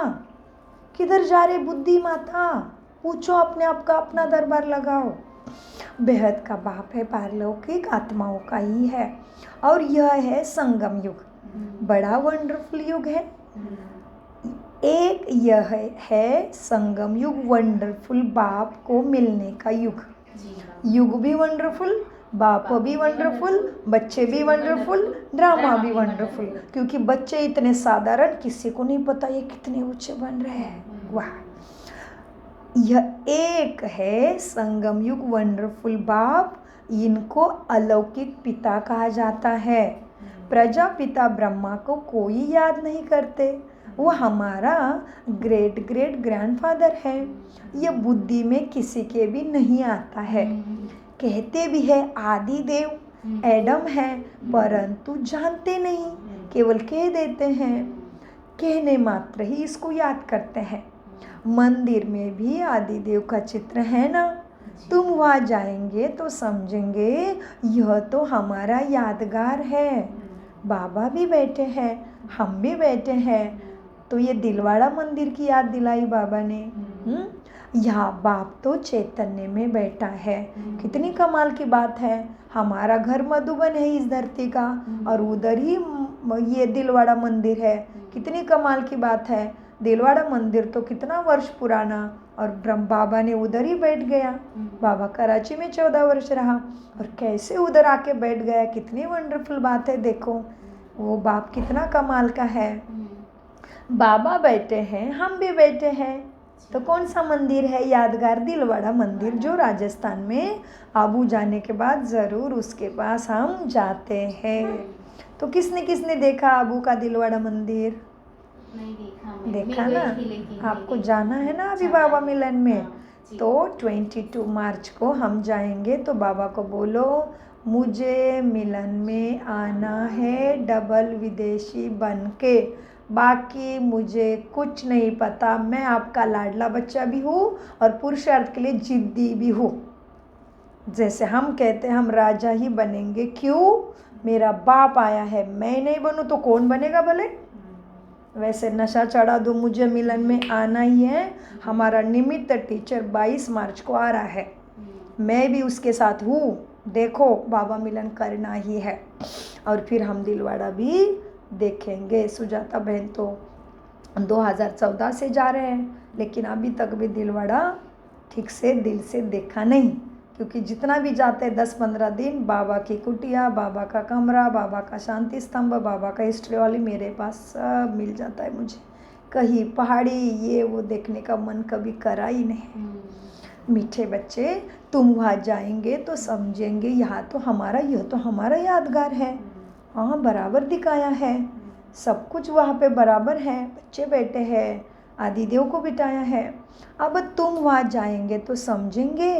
किधर जा रहे बुद्धि माता, पूछो अपने आप का, अपना दरबार लगाओ। बेहद का बाप है, पारलौकिक आत्माओं का ही है। और यह है संगम युग, बड़ा वंडरफुल युग है। एक यह है संगम युग, वंडरफुल बाप को मिलने का युग। युग भी वंडरफुल, बाप भी वंडरफुल, बच्चे भी वंडरफुल, ड्रामा भी वंडरफुल। क्योंकि बच्चे इतने साधारण, किसी को नहीं पता ये कितने ऊंचे बन रहे हैं। वाह, यह एक है संगम युग, वंडरफुल बाप। इनको अलौकिक पिता कहा जाता है। प्रजापिता ब्रह्मा को कोई याद नहीं करते, वो हमारा ग्रेट ग्रेट ग्रैंडफादर है। ये बुद्धि में किसी के भी नहीं आता है। कहते भी है आदि देव एडम है, परंतु जानते नहीं, केवल कह देते हैं। कहने मात्र ही इसको याद करते हैं। मंदिर में भी आदि देव का चित्र है ना, तुम वहाँ जाएंगे तो समझेंगे यह तो हमारा यादगार है। बाबा भी बैठे हैं, हम भी बैठे हैं। तो ये दिलवाड़ा मंदिर की याद दिलाई बाबा ने। यहाँ बाप तो चैतन्य में बैठा है। कितनी कमाल की बात है। हमारा घर मधुबन है इस धरती का, और उधर ही ये दिलवाड़ा मंदिर है। कितनी कमाल की बात है। दिलवाड़ा मंदिर तो कितना वर्ष पुराना, और ब्रह्म बाबा ने उधर ही बैठ गया। बाबा कराची में 14 वर्ष रहा, और कैसे उधर आके बैठ गया। कितनी वंडरफुल बात है। देखो वो बाप कितना कमाल का है। बाबा बैठे हैं, हम भी बैठे हैं। तो कौन सा मंदिर है यादगार? दिलवाड़ा मंदिर, जो राजस्थान में आबू जाने के बाद ज़रूर उसके पास हम जाते हैं। तो किसने किसने देखा आबू का दिलवाड़ा मंदिर? नहीं देखा, देखा मैं ना? गई थी, लेकिन आपको जाना है ना अभी बाबा मिलन में। तो 22 मार्च को हम जाएंगे। तो बाबा को बोलो मुझे मिलन में आना है डबल विदेशी बन के, बाकी मुझे कुछ नहीं पता। मैं आपका लाडला बच्चा भी हूँ और पुरुषार्थ के लिए जिद्दी भी हूँ। जैसे हम कहते हैं हम राजा ही बनेंगे। क्यों? मेरा बाप आया है, मैं नहीं बनूँ तो कौन बनेगा भले? वैसे नशा चढ़ा दो, मुझे मिलन में आना ही है। हमारा निमित्त टीचर 22 मार्च को आ रहा है, मैं भी उसके साथ हूँ। देखो बाबा मिलन करना ही है। और फिर हम दिलवाड़ा भी देखेंगे। सुजाता बहन तो 2014 से जा रहे हैं, लेकिन अभी तक भी दिलवाड़ा ठीक से दिल से देखा नहीं। क्योंकि जितना भी जाते हैं 10-15 दिन, बाबा की कुटिया, बाबा का कमरा, बाबा का शांति स्तंभ, बाबा का हिस्ट्री वाली मेरे पास सब मिल जाता है मुझे। कहीं पहाड़ी ये वो देखने का मन कभी करा ही नहीं। मीठे बच्चे, तुम वहाँ जाएंगे तो समझेंगे यह तो हमारा यादगार है। हाँ, बराबर दिखाया है, सब कुछ वहाँ पे बराबर है। बच्चे बैठे हैं, आदिदेव को बिठाया है। अब तुम वहाँ जाएंगे तो समझेंगे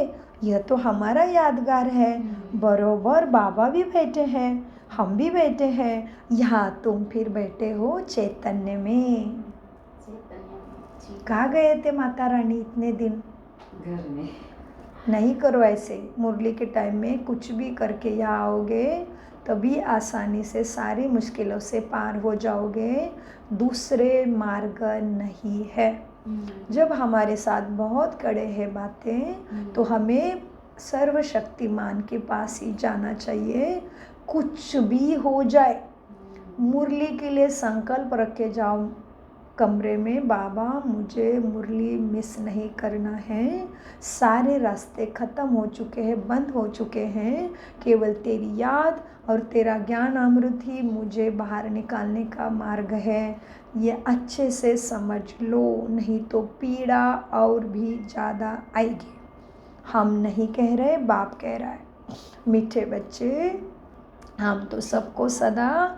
यह तो हमारा यादगार है। बरोबर बाबा भी बैठे हैं, हम भी बैठे हैं। यहाँ तुम फिर बैठे हो चैतन्य में। कहाँ गए थे माता रानी इतने दिन? घर में। नहीं करो ऐसे। मुरली के टाइम में कुछ भी करके यहाँ आओगे तभी आसानी से सारी मुश्किलों से पार हो जाओगे। दूसरे मार्ग नहीं है। जब हमारे साथ बहुत कड़े हैं बातें, तो हमें सर्वशक्तिमान के पास ही जाना चाहिए। कुछ भी हो जाए, मुरली के लिए संकल्प रख के जाओ कमरे में, बाबा मुझे मुरली मिस नहीं करना है। सारे रास्ते ख़त्म हो चुके हैं, बंद हो चुके हैं। केवल तेरी याद और तेरा ज्ञान अमृत ही मुझे बाहर निकालने का मार्ग है। ये अच्छे से समझ लो, नहीं तो पीड़ा और भी ज़्यादा आएगी। हम नहीं कह रहे, बाप कह रहा है। मीठे बच्चे, हम तो सबको सदा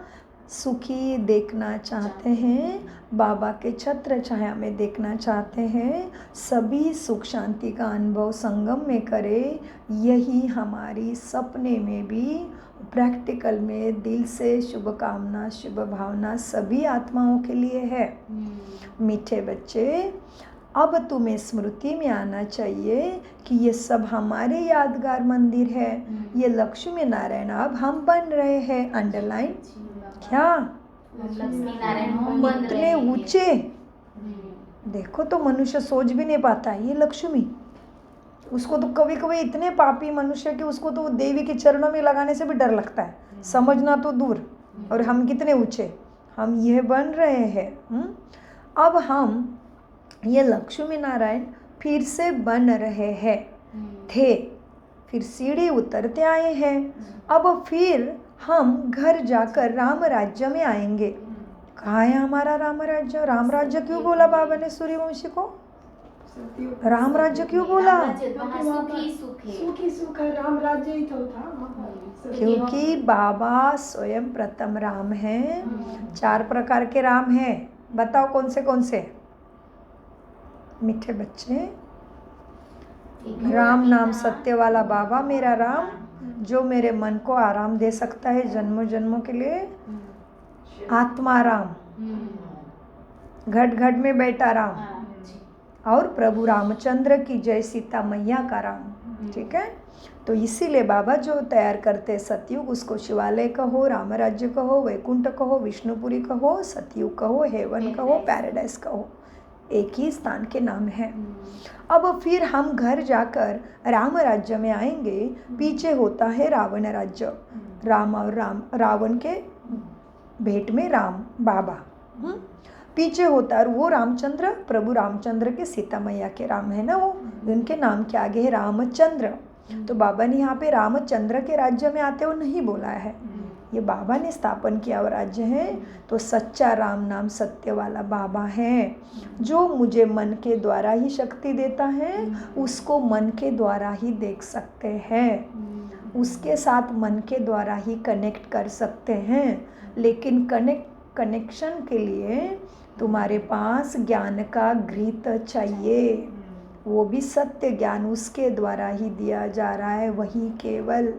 सुखी देखना चाहते हैं, बाबा के छत्र छाया में देखना चाहते हैं। सभी सुख शांति का अनुभव संगम में करें, यही हमारी सपने में भी, प्रैक्टिकल में दिल से शुभकामना शुभ भावना सभी आत्माओं के लिए है। मीठे बच्चे, अब तुम्हें स्मृति में आना चाहिए कि ये सब हमारे यादगार मंदिर है। ये लक्ष्मी नारायण अब हम बन रहे हैं। अंडरलाइन क्या? लक्ष्मी नारायण हम बन रहे इतने हैं। ऊंचे देखो तो मनुष्य सोच भी नहीं पाता है, ये लक्ष्मी, उसको तो कभी कभी इतने पापी मनुष्य कि उसको तो देवी के चरणों में लगाने से भी डर लगता है, समझना तो दूर। और हम कितने ऊंचे, हम यह बन रहे हैं। अब हम ये लक्ष्मी नारायण फिर से बन रहे हैं, थे, फिर सीढ़ी उतरते आए हैं। अब फिर हम घर जाकर राम राज्य में आएंगे। कहाँ है हमारा राम राज्य? राम राज्य क्यों बोला बाबा ने सूर्यवंशी को? राम राज्य क्यों बोला? सुखी सुख है, राम राज्य ही तो था। क्योंकि बाबा स्वयं प्रथम राम हैं। 4 प्रकार के राम हैं, बताओ कौन से? मीठे बच्चे, राम नाम सत्य वाला बाबा मेरा राम, जो मेरे मन को आराम दे सकता है जन्मों जन्मों के लिए। आत्मा राम, घट घट में बैठा राम, और प्रभु रामचंद्र की जय सीता मैया का राम। ठीक है, तो इसीलिए बाबा जो तैयार करते सतयुग, उसको शिवालय कहो, राम राज्य कहो, वैकुंठ कहो, विष्णुपुरी कहो, सतयुग कहो, हेवन कहो, पैराडाइज कहो, एक ही स्थान के नाम है। अब फिर हम घर जाकर राम राज्य में आएंगे। पीछे होता है रावण राज्य, राम और रावण के भेंट में राम बाबा पीछे होता है। वो रामचंद्र, प्रभु रामचंद्र के सीता मैया के राम है ना, वो उनके नाम के आगे है रामचंद्र। तो बाबा ने यहाँ पे रामचंद्र के राज्य में आते हो नहीं बोला है, ये बाबा ने स्थापन किया हुआ राज्य है। तो सच्चा राम नाम सत्य वाला बाबा है, जो मुझे मन के द्वारा ही शक्ति देता है, उसको मन के द्वारा ही देख सकते हैं, उसके साथ मन के द्वारा ही कनेक्ट कर सकते हैं। लेकिन कनेक्शन के लिए तुम्हारे पास ज्ञान का घृत चाहिए, वो भी सत्य ज्ञान उसके द्वारा ही दिया जा रहा है, वही केवल।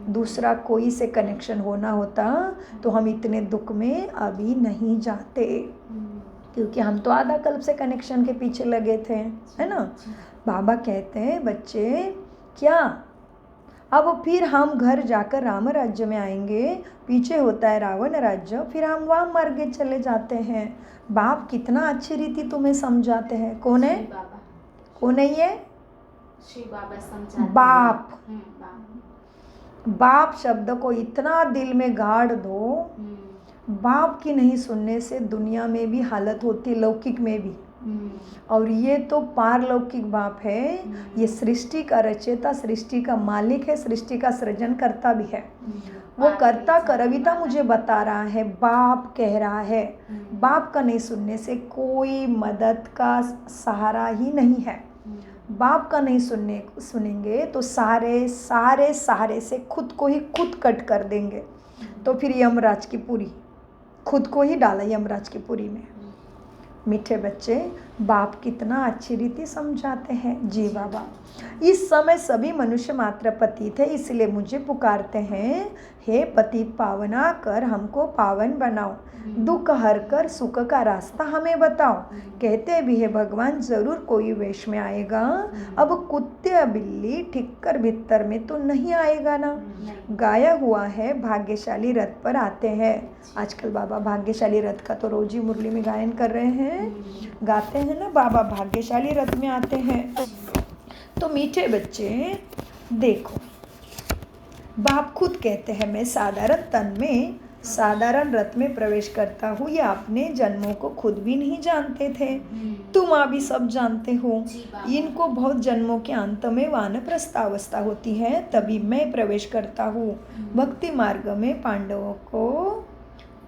दूसरा कोई से कनेक्शन होना होता तो हम इतने दुख में अभी नहीं जाते, क्योंकि हम तो आधा कल्प से कनेक्शन के पीछे लगे थे, है ना। बाबा कहते हैं बच्चे क्या, अब फिर हम घर जाकर राम राज्य में आएंगे। पीछे होता है रावण राज्य, फिर हम वहाँ मर के चले जाते हैं। बाप कितना अच्छी रीति तुम्हें समझाते हैं। कौन है? कौन है ये? श्री बाबा समझाते बाप। बाप शब्द को इतना दिल में गाड़ दो, बाप की नहीं सुनने से दुनिया में भी हालत होती, लौकिक में भी। और ये तो पारलौकिक बाप है, ये सृष्टि का रचयिता, सृष्टि का मालिक है, सृष्टि का सृजन करता भी है। वो कर्ता करविता मुझे बता रहा है, बाप कह रहा है। बाप का नहीं सुनने से कोई मदद का सहारा ही नहीं है। बाप का नहीं सुनेंगे तो सारे सहारे से खुद को ही खुद कट कर देंगे। तो फिर यमराज की पूरी, खुद को ही डाला यमराज की पूरी में। मीठे बच्चे, बाप कितना अच्छी रीति समझाते हैं। जी बाबा, इस समय सभी मनुष्य मात्र पतित है, इसलिए मुझे पुकारते हैं, हे पतित पावना कर हमको पावन बनाओ, दुख हर कर सुख का रास्ता हमें बताओ। कहते भी है भगवान जरूर कोई वेश में आएगा, अब कुत्ते बिल्ली ठिक्कर भीतर में तो नहीं आएगा ना। गाया हुआ है भाग्यशाली रथ पर आते हैं। आजकल बाबा भाग्यशाली रथ का तो रोजी मुरली में गायन कर रहे हैं, गाते हैं ना, बाबा भाग्यशाली रथ में आते हैं। तो मीठे बच्चे देखो, बाप खुद कहते हैं मैं साधारण तन में साधारण रथ में प्रवेश करता हूँ। ये अपने जन्मों को खुद भी नहीं जानते थे, तुम अभी सब जानते हो। इनको बहुत जन्मों के अंत में वानप्रस्थावस्था होती है, तभी मैं प्रवेश करता हूँ भक्ति मार्ग में।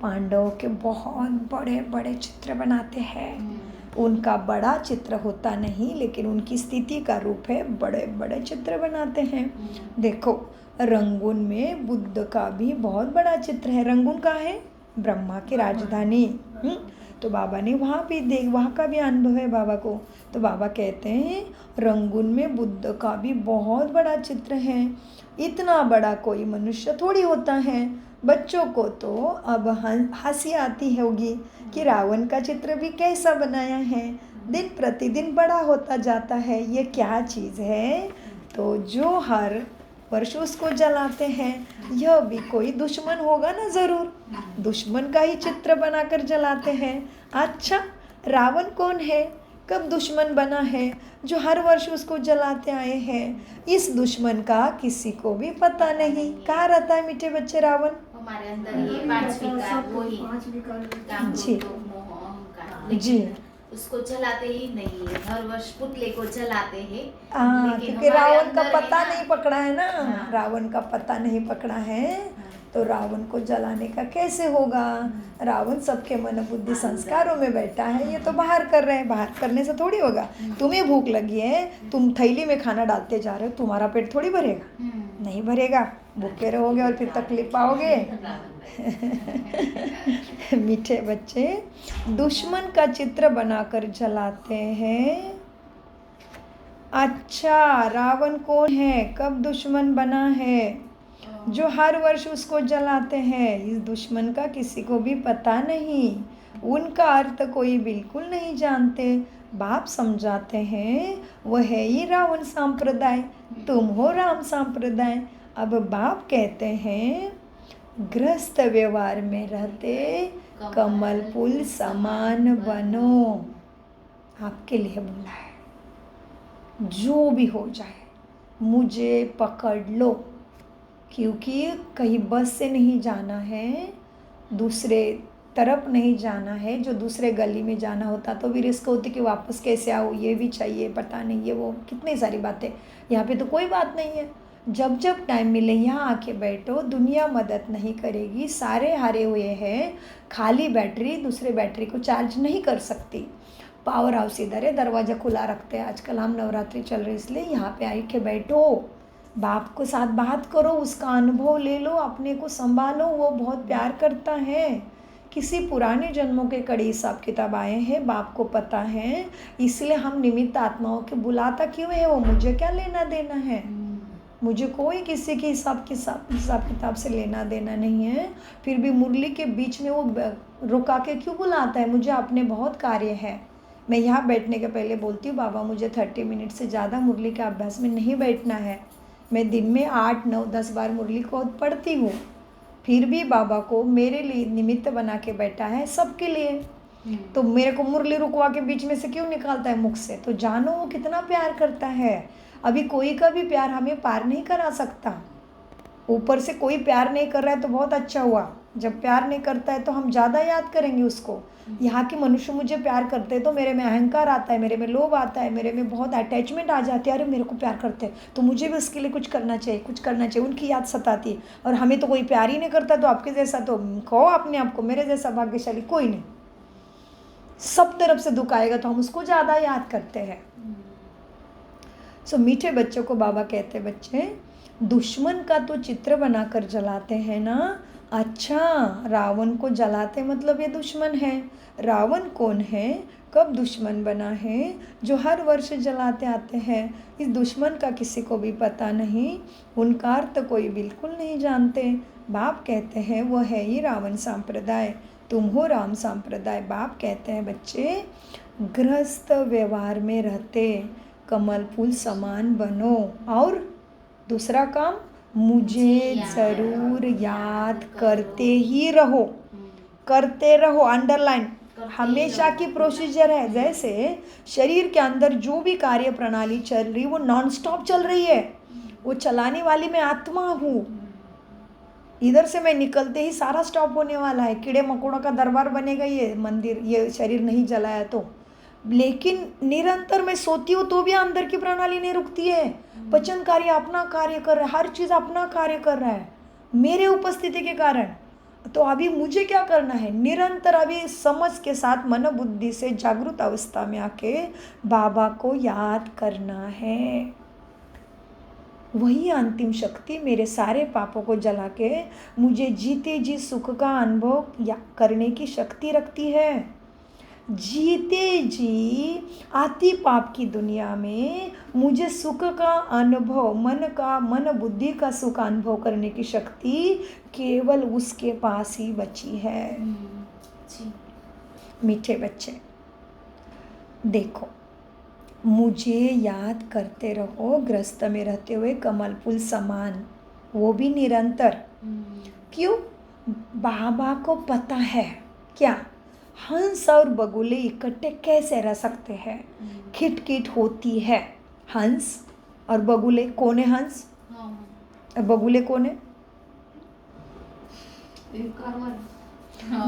पांडवों के बहुत बड़े बड़े चित्र बनाते हैं। उनका बड़ा चित्र होता नहीं, लेकिन उनकी स्थिति का रूप है, बड़े बड़े चित्र बनाते हैं। देखो रंगून में बुद्ध का भी बहुत बड़ा चित्र है। रंगून कहाँ है? ब्रह्मा की राजधानी। तो बाबा ने वहाँ भी वहाँ का भी अनुभव है बाबा को। तो बाबा कहते हैं रंगून में बुद्ध का भी बहुत बड़ा चित्र है। इतना बड़ा कोई मनुष्य थोड़ी होता है। बच्चों को तो अब हंसी आती होगी कि रावण का चित्र भी कैसा बनाया है, दिन प्रतिदिन बड़ा होता जाता है, ये क्या चीज़ है। तो जो हर वर्ष उसको जलाते हैं, यह भी कोई दुश्मन होगा ना, ज़रूर दुश्मन का ही चित्र बनाकर जलाते हैं। अच्छा रावण कौन है? कब दुश्मन बना है, जो हर वर्ष उसको जलाते आए हैं। इस दुश्मन का किसी को भी पता नहीं। कहाँ रहता है मीठे बच्चे रावण? हमारे अंदर ये पांच विकार वही काम, जी। क्रोध, मोह, अहंकार, जी। लेकिन उसको जलाते ही नहीं है। हर वर्ष पुतले को जलाते हैं, लेकिन क्योंकि हमारे रावण का अंदर है पता ना, नहीं पकड़ा है ना। हाँ। रावण का पता नहीं पकड़ा है, तो रावण को जलाने का कैसे होगा? रावण सबके मन बुद्धि संस्कारों में बैठा है, ये तो बाहर कर रहे हैं। बाहर करने से थोड़ी होगा। तुम्हें भूख लगी है, तुम थैली में खाना डालते जा रहे हो, तुम्हारा पेट थोड़ी भरेगा? नहीं भरेगा, भूखे रहोगे और फिर तकलीफ पाओगे। मीठे बच्चे दुश्मन का चित्र बनाकर जलाते हैं। अच्छा, रावण कौन है, कब दुश्मन बना है, जो हर वर्ष उसको जलाते हैं। इस दुश्मन का किसी को भी पता नहीं, उनका अर्थ कोई बिल्कुल नहीं जानते। बाप समझाते हैं वह है ही रावण संप्रदाय, तुम हो राम संप्रदाय। अब बाप कहते हैं गृहस्थ व्यवहार में रहते कमल पुल समान बनो। आपके लिए बोला है, जो भी हो जाए मुझे पकड़ लो, क्योंकि कहीं बस से नहीं जाना है, दूसरे तरफ नहीं जाना है। जो दूसरे गली में जाना होता तो भी रिस्क होती कि वापस कैसे आओ, ये भी चाहिए, पता नहीं ये वो कितनी सारी बातें। यहाँ पे तो कोई बात नहीं है, जब जब टाइम मिले यहाँ आके बैठो। दुनिया मदद नहीं करेगी, सारे हारे हुए हैं। खाली बैटरी दूसरे बैटरी को चार्ज नहीं कर सकती। पावर हाउस इधर है, दरवाज़ा खुला रखते हैं। आजकल हम नवरात्रि चल रहे इसलिए यहाँ पे आके बैठो, बाप को साथ बात करो, उसका अनुभव ले लो, अपने को संभालो। वो बहुत प्यार करता है। किसी पुराने जन्मों के कड़ी हिसाब किताब आए हैं, बाप को पता है। इसलिए हम निमित्त आत्माओं के बुलाता क्यों है? वो मुझे क्या लेना देना है? मुझे कोई किसी के हिसाब किताब से लेना देना नहीं है। फिर भी मुरली के बीच में वो रुका के क्यों बुलाता है? मुझे अपने बहुत कार्य है। मैं यहाँ बैठने के पहले बोलती हूँ, बाबा मुझे 30 मिनट से ज़्यादा मुरली के अभ्यास में नहीं बैठना है। मैं दिन में 8, 9, 10 बार मुरली को पढ़ती हूँ। फिर भी बाबा को मेरे लिए निमित्त बना के बैठा है, सबके लिए। तो मेरे को मुरली रुकवा के बीच में से क्यों निकालता है मुख से? तो जानो वो कितना प्यार करता है। अभी कोई का भी प्यार हमें पार नहीं करा सकता। ऊपर से कोई प्यार नहीं कर रहा है तो बहुत अच्छा हुआ। जब प्यार नहीं करता है तो हम ज़्यादा याद करेंगे उसको। यहाँ के मनुष्य मुझे प्यार करते हैं तो मेरे में अहंकार आता है, मेरे में लोभ आता है, मेरे में बहुत अटैचमेंट आ जाती है। अरे मेरे को प्यार करते हैं तो मुझे भी उसके लिए कुछ करना चाहिए, उनकी याद सताती है। और हमें तो कोई प्यार ही नहीं करता, तो आपके जैसा तो कहो अपने आप को, मेरे जैसा भाग्यशाली कोई नहीं। सब तरफ से दुख आएगा तो हम उसको ज़्यादा याद करते हैं। सो मीठे बच्चों को बाबा कहते, बच्चे दुश्मन का तो चित्र बनाकर जलाते हैं ना। अच्छा, रावण को जलाते मतलब ये दुश्मन है। रावण कौन है, कब दुश्मन बना है, जो हर वर्ष जलाते आते हैं। इस दुश्मन का किसी को भी पता नहीं, उनका अर्थ कोई बिल्कुल नहीं जानते। बाप कहते हैं वो है ही रावण संप्रदाय, तुम हो राम संप्रदाय। बाप कहते हैं बच्चे गृहस्थ व्यवहार में रहते कमल फूल समान बनो। और दूसरा काम, मुझे ज़रूर याद करते ही रहो, करते रहो। अंडरलाइन, हमेशा की प्रोसीजर है। जैसे शरीर के अंदर जो भी कार्य प्रणाली चल रही वो नॉन स्टॉप चल रही है, वो चलाने वाली मैं आत्मा हूँ। इधर से मैं निकलते ही सारा स्टॉप होने वाला है। कीड़े मकोड़ों का दरबार बनेगा ये मंदिर, ये शरीर नहीं जलाया तो। लेकिन निरंतर मैं सोती हूँ तो भी अंदर की प्रणाली नहीं रुकती है। पचन कार्य अपना कार्य कर रहा है, हर चीज़ अपना कार्य कर रहा है मेरे उपस्थिति के कारण। तो अभी मुझे क्या करना है? निरंतर अभी समझ के साथ मन बुद्धि से जागृत अवस्था में आके बाबा को याद करना है। वही अंतिम शक्ति मेरे सारे पापों को जला के मुझे जीते जी सुख का अनुभव करने की शक्ति रखती है। जीते जी आती पाप की दुनिया में मुझे सुख का अनुभव, मन बुद्धि का सुख अनुभव करने की शक्ति केवल उसके पास ही बची है। मीठे बच्चे देखो, मुझे याद करते रहो ग्रस्त में रहते हुए कमल फूल समान, वो भी निरंतर। क्यों? बाबा को पता है क्या? हंस और बगुले इकट्ठे कैसे रह सकते हैं? खिटखिट होती है। हंस और बगुले, कौन है हंस और बगुले कौन है?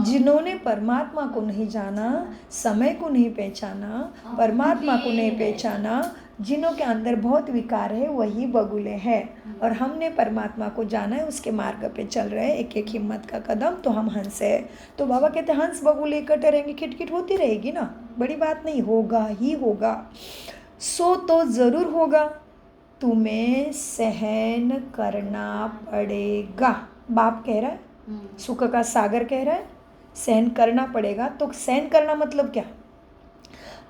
जिन्होंने परमात्मा को नहीं जाना, समय को नहीं पहचाना, परमात्मा को नहीं पहचाना, जिन्हों के अंदर बहुत विकार है, वही बगुले हैं। और हमने परमात्मा को जाना है, उसके मार्ग पे चल रहे हैं, एक एक हिम्मत का कदम, तो हम हंस है। तो बाबा कहते हैं हंस बगुले इकट्ठे रहेंगे, खिटखिट होती रहेगी ना, बड़ी बात नहीं, होगा ही होगा। सो तो ज़रूर होगा, तुम्हें सहन करना पड़ेगा। बाप कह रहा है, सुख का सागर कह रहा है सहन करना पड़ेगा। तो सहन करना मतलब क्या?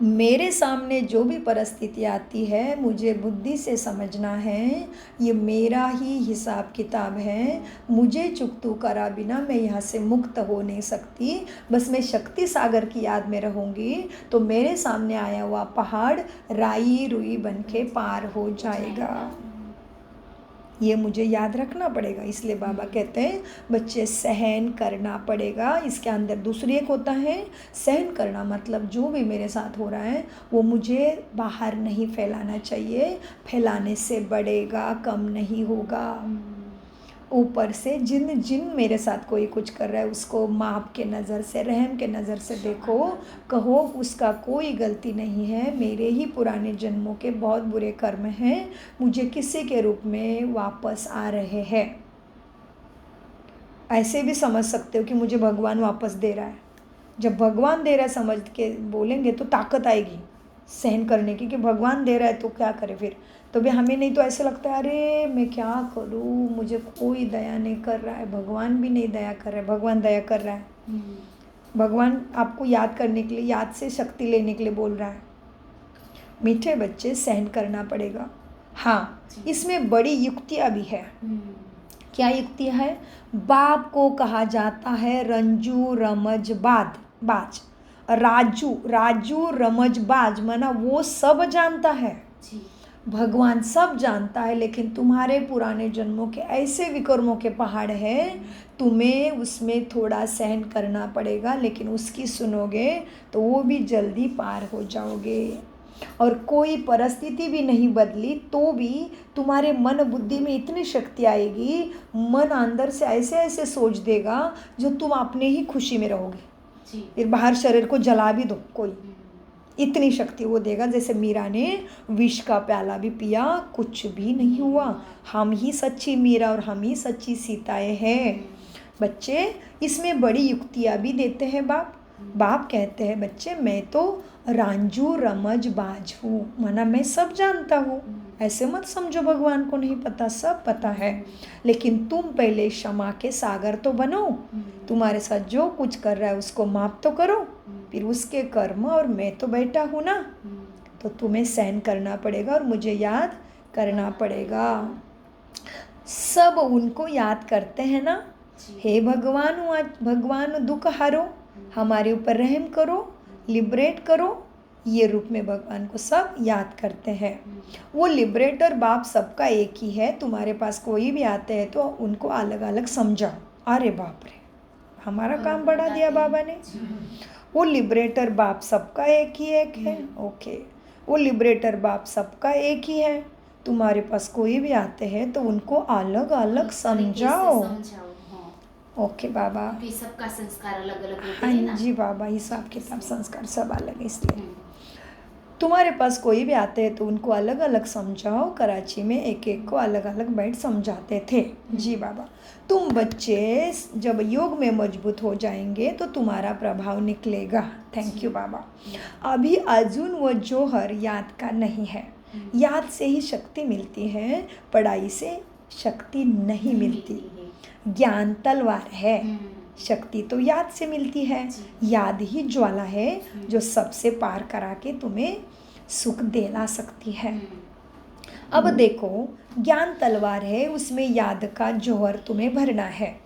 मेरे सामने जो भी परिस्थिति आती है, मुझे बुद्धि से समझना है, ये मेरा ही हिसाब किताब है, मुझे चुकतू करा बिना मैं यहाँ से मुक्त हो नहीं सकती। बस मैं शक्ति सागर की याद में रहूँगी तो मेरे सामने आया हुआ पहाड़ राई रुई बन के पार हो जाएगा। ये मुझे याद रखना पड़ेगा। इसलिए बाबा कहते हैं बच्चे सहन करना पड़ेगा। इसके अंदर दूसरी एक होता है, सहन करना मतलब जो भी मेरे साथ हो रहा है वो मुझे बाहर नहीं फैलाना चाहिए, फैलाने से बढ़ेगा, कम नहीं होगा। ऊपर से जिन मेरे साथ कोई कुछ कर रहा है उसको माप के नज़र से, रहम के नज़र से देखो, कहो उसका कोई गलती नहीं है, मेरे ही पुराने जन्मों के बहुत बुरे कर्म हैं, मुझे किसी के रूप में वापस आ रहे हैं। ऐसे भी समझ सकते हो कि मुझे भगवान वापस दे रहा है। जब भगवान दे रहा है समझ के बोलेंगे तो ताकत आएगी सहन करने की, कि भगवान दे रहा है तो क्या करे फिर। तो भी हमें नहीं तो ऐसे लगता है अरे मैं क्या करूँ, मुझे कोई दया नहीं कर रहा है, भगवान भी नहीं दया कर रहा है। भगवान दया कर रहा है। भगवान आपको याद करने के लिए, याद से शक्ति लेने के लिए बोल रहा है। मीठे बच्चे सहन करना पड़ेगा। हाँ, इसमें बड़ी युक्तियाँ भी है। क्या युक्तियाँ है? बाप को कहा जाता है रंजू रमजबाज। राजू रमजबाज माना वो सब जानता है, भगवान सब जानता है, लेकिन तुम्हारे पुराने जन्मों के ऐसे विकर्मों के पहाड़ हैं, तुम्हें उसमें थोड़ा सहन करना पड़ेगा, लेकिन उसकी सुनोगे तो वो भी जल्दी पार हो जाओगे। और कोई परिस्थिति भी नहीं बदली तो भी तुम्हारे मन बुद्धि में इतनी शक्ति आएगी, मन अंदर से ऐसे ऐसे सोच देगा जो तुम अपने ही खुशी में रहोगे। फिर बाहर शरीर को जला भी दो कोई, इतनी शक्ति वो देगा। जैसे मीरा ने विष का प्याला भी पिया, कुछ भी नहीं हुआ। हम ही सच्ची मीरा और हम ही सच्ची सीताएं हैं। बच्चे इसमें बड़ी युक्तियाँ भी देते हैं बाप कहते हैं बच्चे मैं तो रांझू रमजबाज हूँ, माना मैं सब जानता हूँ। ऐसे मत समझो भगवान को नहीं पता, सब पता है। लेकिन तुम पहले क्षमा के सागर तो बनो, तुम्हारे साथ जो कुछ कर रहा है उसको माफ तो करो, फिर उसके कर्म, और मैं तो बैठा हूँ ना, तो तुम्हें सहन करना पड़ेगा और मुझे याद करना पड़ेगा। सब उनको याद करते हैं ना, हे भगवान दुख हारो, हमारे ऊपर रहम करो, लिबरेट करो, ये रूप में भगवान को सब याद करते हैं। वो लिबरेटर बाप सबका एक ही है। तुम्हारे पास कोई भी आते हैं तो उनको अलग अलग समझाओ। अरे बाप रे, हमारा काम बढ़ा दिया बाबा ने। वो लिबरेटर बाप सबका एक है। ओके, वो लिबरेटर बाप सबका एक ही है। तुम्हारे पास कोई भी आते हैं तो उनको अलग अलग समझाओ। ओके बाबा, सबका संस्कार अलग अलग होते हाँ हैं ना। जी बाबा, हिसाब किताब संस्कार सब अलग है। इसलिए तुम्हारे पास कोई भी आते हैं तो उनको अलग अलग समझाओ। कराची में एक एक को अलग अलग बैठ समझाते थे। जी बाबा, तुम बच्चे जब योग में मजबूत हो जाएंगे तो तुम्हारा प्रभाव निकलेगा। थैंक यू बाबा। अभी अजून वो जोहर याद का नहीं है। याद से ही शक्ति मिलती है, पढ़ाई से शक्ति नहीं मिलती। ज्ञान तलवार है, शक्ति तो याद से मिलती है। याद ही ज्वाला है जो सबसे पार करा के तुम्हें सुख दिला सकती है। अब देखो, ज्ञान तलवार है, उसमें याद का जोहर तुम्हें भरना है,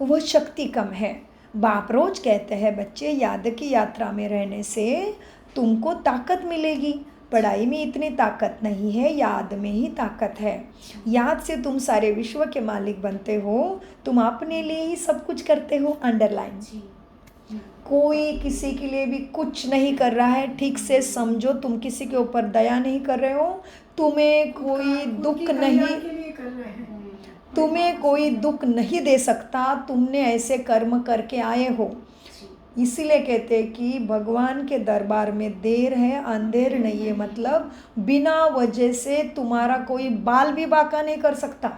वो शक्ति कम है। बाप रोज कहते हैं बच्चे, याद की यात्रा में रहने से तुमको ताकत मिलेगी। पढ़ाई में इतनी ताकत नहीं है, याद में ही ताकत है। याद से तुम सारे विश्व के मालिक बनते हो, तुम अपने लिए ही सब कुछ करते हो। अंडरलाइन। कोई किसी के लिए भी कुछ नहीं कर रहा है, ठीक से समझो। तुम किसी के ऊपर दया नहीं कर रहे हो, तुम्हें कोई दुख नहीं, के लिए कर रहे हैं। तुम्हें कोई दुख नहीं दे सकता। तुमने ऐसे कर्म करके आए हो, इसीलिए कहते हैं कि भगवान के दरबार में देर है अंधेर नहीं है। मतलब बिना वजह से तुम्हारा कोई बाल भी बांका नहीं कर सकता।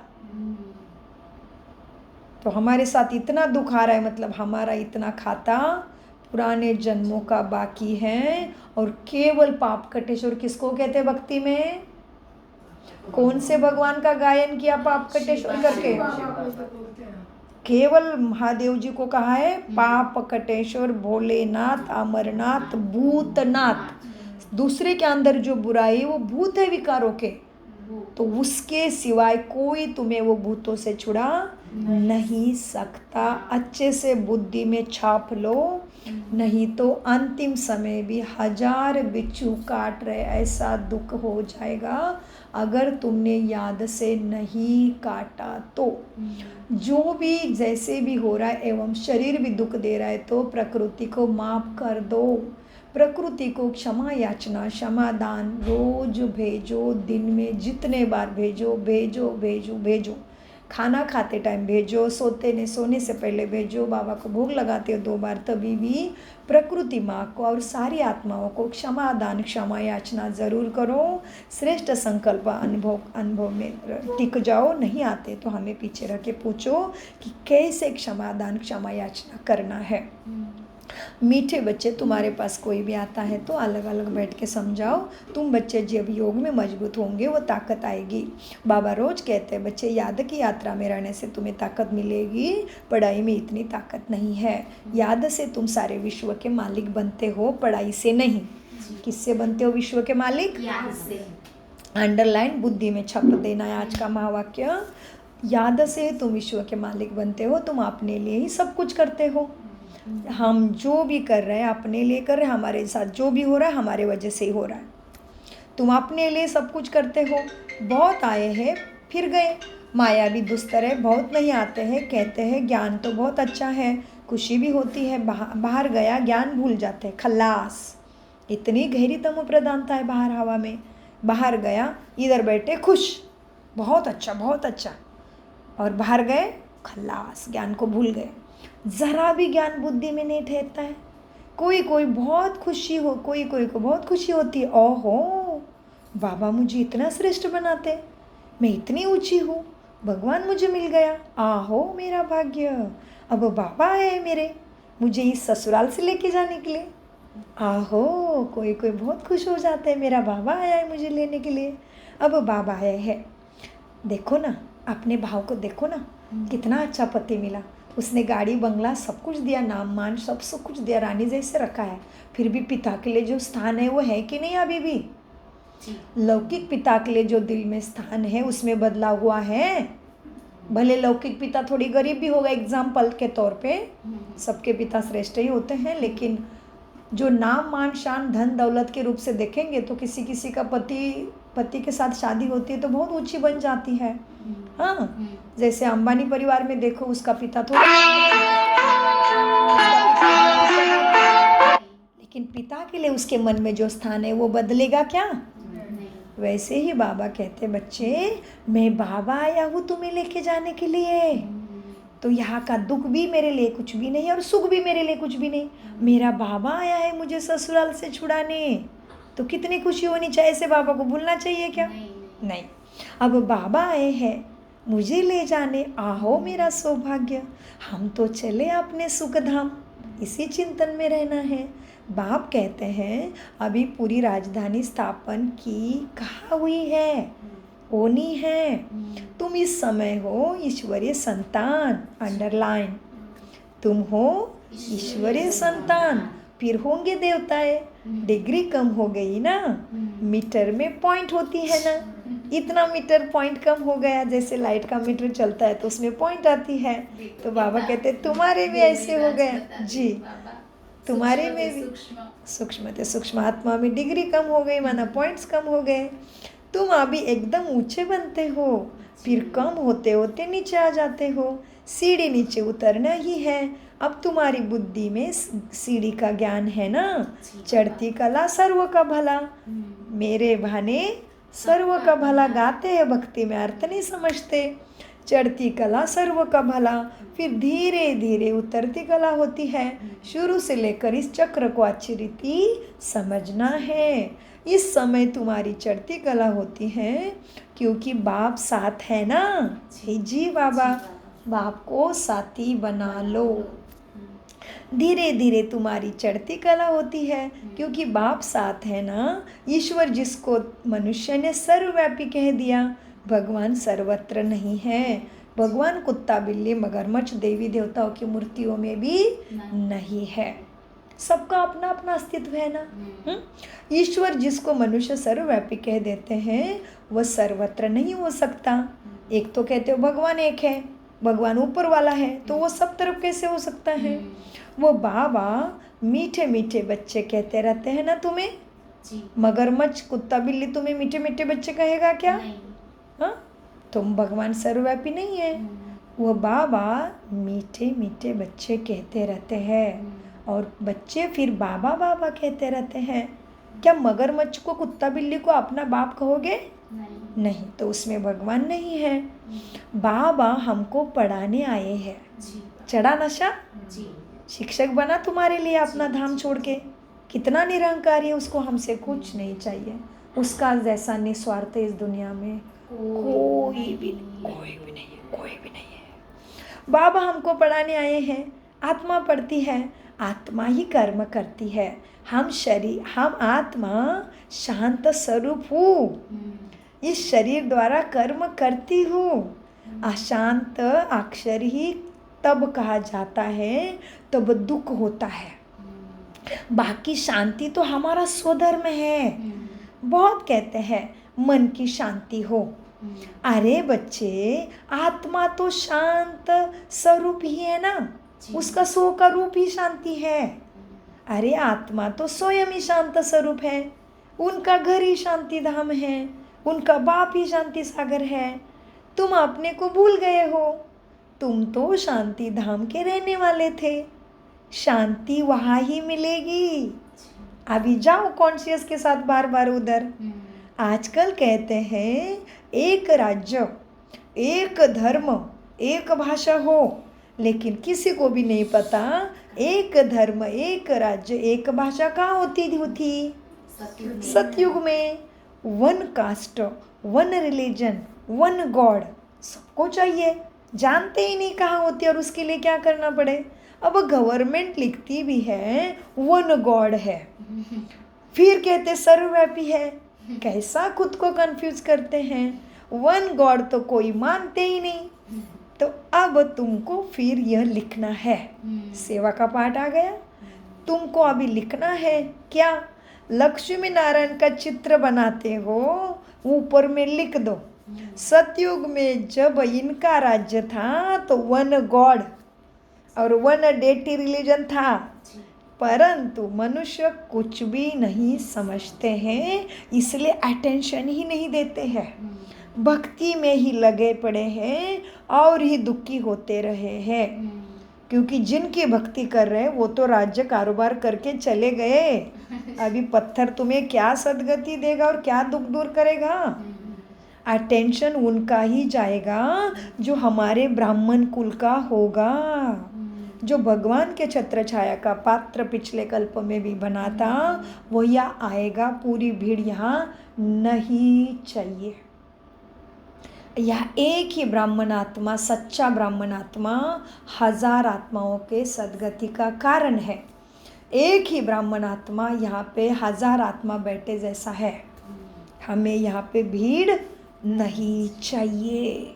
तो हमारे साथ इतना दुख आ रहा है, मतलब हमारा इतना खाता पुराने जन्मों का बाकी है। और केवल पाप कटेश्वर किसको कहते हैं भक्ति में? कौन से भगवान का गायन किया पाप कटेश्वर करके? केवल महादेव जी को कहा है पाप कटेश्वर, भोलेनाथ, अमरनाथ, भूतनाथ। दूसरे के अंदर जो बुराई है वो भूत है विकारों के, तो उसके सिवाय कोई तुम्हें वो भूतों से छुड़ा नहीं सकता। अच्छे से बुद्धि में छाप लो, नहीं तो अंतिम समय भी 1000 बिच्छू काट रहे ऐसा दुख हो जाएगा अगर तुमने याद से नहीं काटा तो। जो भी जैसे भी हो रहा है एवं शरीर भी दुख दे रहा है तो प्रकृति को माफ कर दो। प्रकृति को क्षमा याचना, क्षमादान रोज भेजो, दिन में जितने बार भेजो भेजो भेजो भेजो। खाना खाते टाइम भेजो, सोने से पहले भेजो, बाबा को भोग लगाते हो 2 बार, तभी भी प्रकृति माँ को और सारी आत्माओं को क्षमादान क्षमा याचना ज़रूर करो। श्रेष्ठ संकल्प अनुभव में टिक जाओ। नहीं आते तो हमें पीछे रख के पूछो कि कैसे क्षमादान क्षमा याचना करना है। मीठे बच्चे, तुम्हारे पास कोई भी आता है तो अलग अलग बैठ के समझाओ। तुम बच्चे जब योग में मजबूत होंगे वो ताकत आएगी। बाबा रोज कहते हैं बच्चे याद की यात्रा में रहने से तुम्हें ताकत मिलेगी, पढ़ाई में इतनी ताकत नहीं है। याद से तुम सारे विश्व के मालिक बनते हो, पढ़ाई से नहीं। किससे बनते हो विश्व के मालिक? याद से। अंडरलाइन बुद्धि में छप देना है आज का महावाक्य। याद से तुम विश्व के मालिक बनते हो, तुम अपने लिए ही सब कुछ करते हो। हम जो भी कर रहे हैं अपने लिए कर रहे हैं, हमारे साथ जो भी हो रहा है हमारे वजह से ही हो रहा है। तुम अपने लिए सब कुछ करते हो। बहुत आए हैं फिर गए, माया भी दुस्तर है, बहुत नहीं आते हैं। कहते हैं ज्ञान तो बहुत अच्छा है, खुशी भी होती है, बाहर गया ज्ञान भूल जाते हैं, खल्लास। इतनी गहरी तमो प्रधानता है बाहर हवा में। बाहर गया, इधर बैठे खुश, बहुत अच्छा बहुत अच्छा, और बाहर गए खल्लास, ज्ञान को भूल गए। ज़रा भी ज्ञान बुद्धि में नहीं ठहरता है। कोई कोई बहुत खुशी हो, कोई कोई को बहुत खुशी होती है, ओहो बाबा मुझे इतना श्रेष्ठ बनाते, मैं इतनी ऊंची हूँ, भगवान मुझे मिल गया, आहो मेरा भाग्य, अब बाबा आए मेरे मुझे इस ससुराल से लेके जाने के लिए, आहो। कोई कोई बहुत खुश हो जाते हैं, मेरा बाबा आया है मुझे लेने के लिए, अब बाबा आया है। देखो ना अपने भाव को, देखो ना कितना अच्छा पति मिला, उसने गाड़ी बंगला सब कुछ दिया, नाम मान सब कुछ दिया, रानी जैसे रखा है, फिर भी पिता के लिए जो स्थान है वो है कि नहीं अभी भी? लौकिक पिता के लिए जो दिल में स्थान है उसमें बदलाव हुआ है। भले लौकिक पिता थोड़ी गरीब भी होगा, एग्जाम्पल के तौर पे सबके पिता श्रेष्ठ ही होते हैं, लेकिन जो नाम मान शान धन दौलत के रूप से देखेंगे तो किसी किसी का पति के साथ शादी होती है तो बहुत ऊंची बन जाती है। हाँ, जैसे अंबानी परिवार में देखो, उसका पिता थोड़ा, लेकिन पिता के लिए उसके मन में जो स्थान है वो बदलेगा क्या? वैसे ही बाबा कहते बच्चे मैं बाबा आया हूँ तुम्हें लेके जाने के लिए, तो यहाँ का दुख भी मेरे लिए कुछ भी नहीं और सुख भी मेरे लिए कुछ भी नहीं। मेरा बाबा आया है मुझे ससुराल से छुड़ाने, तो कितनी खुशी होनी चाहिए। ऐसे बाबा को भूलना चाहिए क्या? नहीं। अब बाबा आए हैं मुझे ले जाने, आहो मेरा सौभाग्य, हम तो चले अपने सुख धाम, इसी चिंतन में रहना है। बाप कहते हैं अभी पूरी राजधानी स्थापन की कहाँ हुई है, होनी है। तुम इस समय हो ईश्वरीय संतान, अंडरलाइन, तुम हो ईश्वरीय संतान, फिर होंगे देवताएं। डिग्री कम हो गई ना, मीटर में पॉइंट होती है ना, इतना मीटर पॉइंट कम हो गया, जैसे लाइट का मीटर चलता है तो उसमें पॉइंट आती है। तो बाबा कहते तुम्हारे भी ऐसे हो गया जी, तुम्हारे में भी सूक्ष्म आत्मा में डिग्री कम हो गई, माना पॉइंट्स कम हो गए। तुम अभी एकदम ऊंचे बनते हो, फिर कम होते होते नीचे आ जाते हो। सीढ़ी नीचे उतरना ही है। अब तुम्हारी बुद्धि में सीढ़ी का ज्ञान है ना, चढ़ती कला सर्व का भला। मेरे भाने सर्व का भला गाते हैं, भक्ति में अर्थ नहीं समझते। चढ़ती कला सर्व का भला, फिर धीरे धीरे उतरती कला होती है। शुरू से लेकर इस चक्र को अच्छी रीति समझना है। इस समय तुम्हारी चढ़ती कला होती है क्योंकि बाप साथ है ना। जी बाबा, बाप को साथी बना लो। धीरे धीरे तुम्हारी चढ़ती कला होती है क्योंकि बाप साथ है ना। ईश्वर जिसको मनुष्य ने सर्वव्यापी कह दिया, भगवान सर्वत्र नहीं है। भगवान कुत्ता बिल्ली मगरमच्छ देवी देवताओं की मूर्तियों में भी नहीं है। सबका अपना अपना अस्तित्व है ना। ईश्वर जिसको मनुष्य सर्वव्यापी कह देते हैं वह सर्वत्र नहीं हो सकता। एक तो कहते हो भगवान एक है, भगवान ऊपर वाला है, तो वो सब तरफ कैसे हो सकता है। वो बाबा मीठे मीठे बच्चे कहते रहते हैं ना तुम्हें। मगरमच्छ कुत्ता बिल्ली तुम्हें मीठे मीठे बच्चे कहेगा क्या? हाँ, तुम भगवान सर्वव्यापी नहीं है। वो बाबा मीठे मीठे बच्चे कहते रहते हैं और बच्चे फिर बाबा बाबा कहते रहते हैं। क्या मगरमच्छ को कुत्ता बिल्ली को अपना बाप कहोगे? नहीं, तो उसमें भगवान नहीं है। बाबा हमको पढ़ाने आए हैं। चढ़ा नशा? शिक्षक बना तुम्हारे लिए अपना धाम छोड़ के। कितना निरंकारी है, उसको हमसे कुछ नहीं चाहिए। उसका जैसा निस्वार्थ इस दुनिया में कोई भी नहीं है। बाबा हमको पढ़ाने आए हैं। आत्मा पढ़ती है, आत्मा ही कर्म करती है। हम आत्मा शांत स्वरूप हूँ, इस शरीर द्वारा कर्म करती हूँ। अशांत अक्षर ही तब कहा जाता है तब दुख होता है। बाकी शांति तो हमारा स्वधर्म है। बहुत कहते हैं मन की शांति हो। अरे बच्चे, आत्मा तो शांत स्वरूप ही है ना, उसका स्व का रूप ही शांति है। अरे आत्मा तो स्वयं ही शांत स्वरूप है, उनका घर ही शांति धाम है, उनका बाप ही शांति सागर है। तुम अपने को भूल गए हो। तुम तो शांति धाम के रहने वाले थे। शांति वहाँ ही मिलेगी। अभी जाओ कॉन्शियस के साथ बार बार उधर। आजकल कहते हैं एक राज्य, एक धर्म, एक भाषा हो, लेकिन किसी को भी नहीं पता एक धर्म, एक राज्य, एक भाषा कहाँ होती थी? सतयुग में। One cast, one religion, one God सबको चाहिए। जानते ही नहीं कहाँ होती और उसके लिए क्या करना पड़े। अब गवर्नमेंट लिखती भी है वन गॉड है, फिर कहते सर्वव्यापी है। कैसा खुद को कंफ्यूज करते हैं। वन गॉड तो कोई मानते ही नहीं। तो अब तुमको फिर यह लिखना है। सेवा का पाठ आ गया। तुमको अभी लिखना है क्या? लक्ष्मी नारायण का चित्र बनाते हो, ऊपर में लिख दो सतयुग में जब इनका राज्य था तो वन गॉड और वन डेटी रिलीजन था। परंतु मनुष्य कुछ भी नहीं समझते हैं, इसलिए अटेंशन ही नहीं देते हैं। भक्ति में ही लगे पड़े हैं और ही दुखी होते रहे हैं। क्योंकि जिनकी भक्ति कर रहे हैं वो तो राज्य कारोबार करके चले गए। अभी पत्थर तुम्हें क्या सदगति देगा और क्या दुख दूर करेगा? अटेंशन उनका ही जाएगा जो हमारे ब्राह्मण कुल का होगा, जो भगवान के छत्र छाया का पात्र पिछले कल्प में भी बना था, वो यहाँ आएगा। पूरी भीड़ यहाँ नहीं चाहिए। यह एक ही ब्राह्मण आत्मा, सच्चा ब्राह्मण आत्मा 1000 आत्माओं के सद्गति का कारण है। एक ही ब्राह्मण आत्मा यहाँ पे 1000 आत्मा बैठे जैसा है। हमें यहाँ पे भीड़ नहीं चाहिए।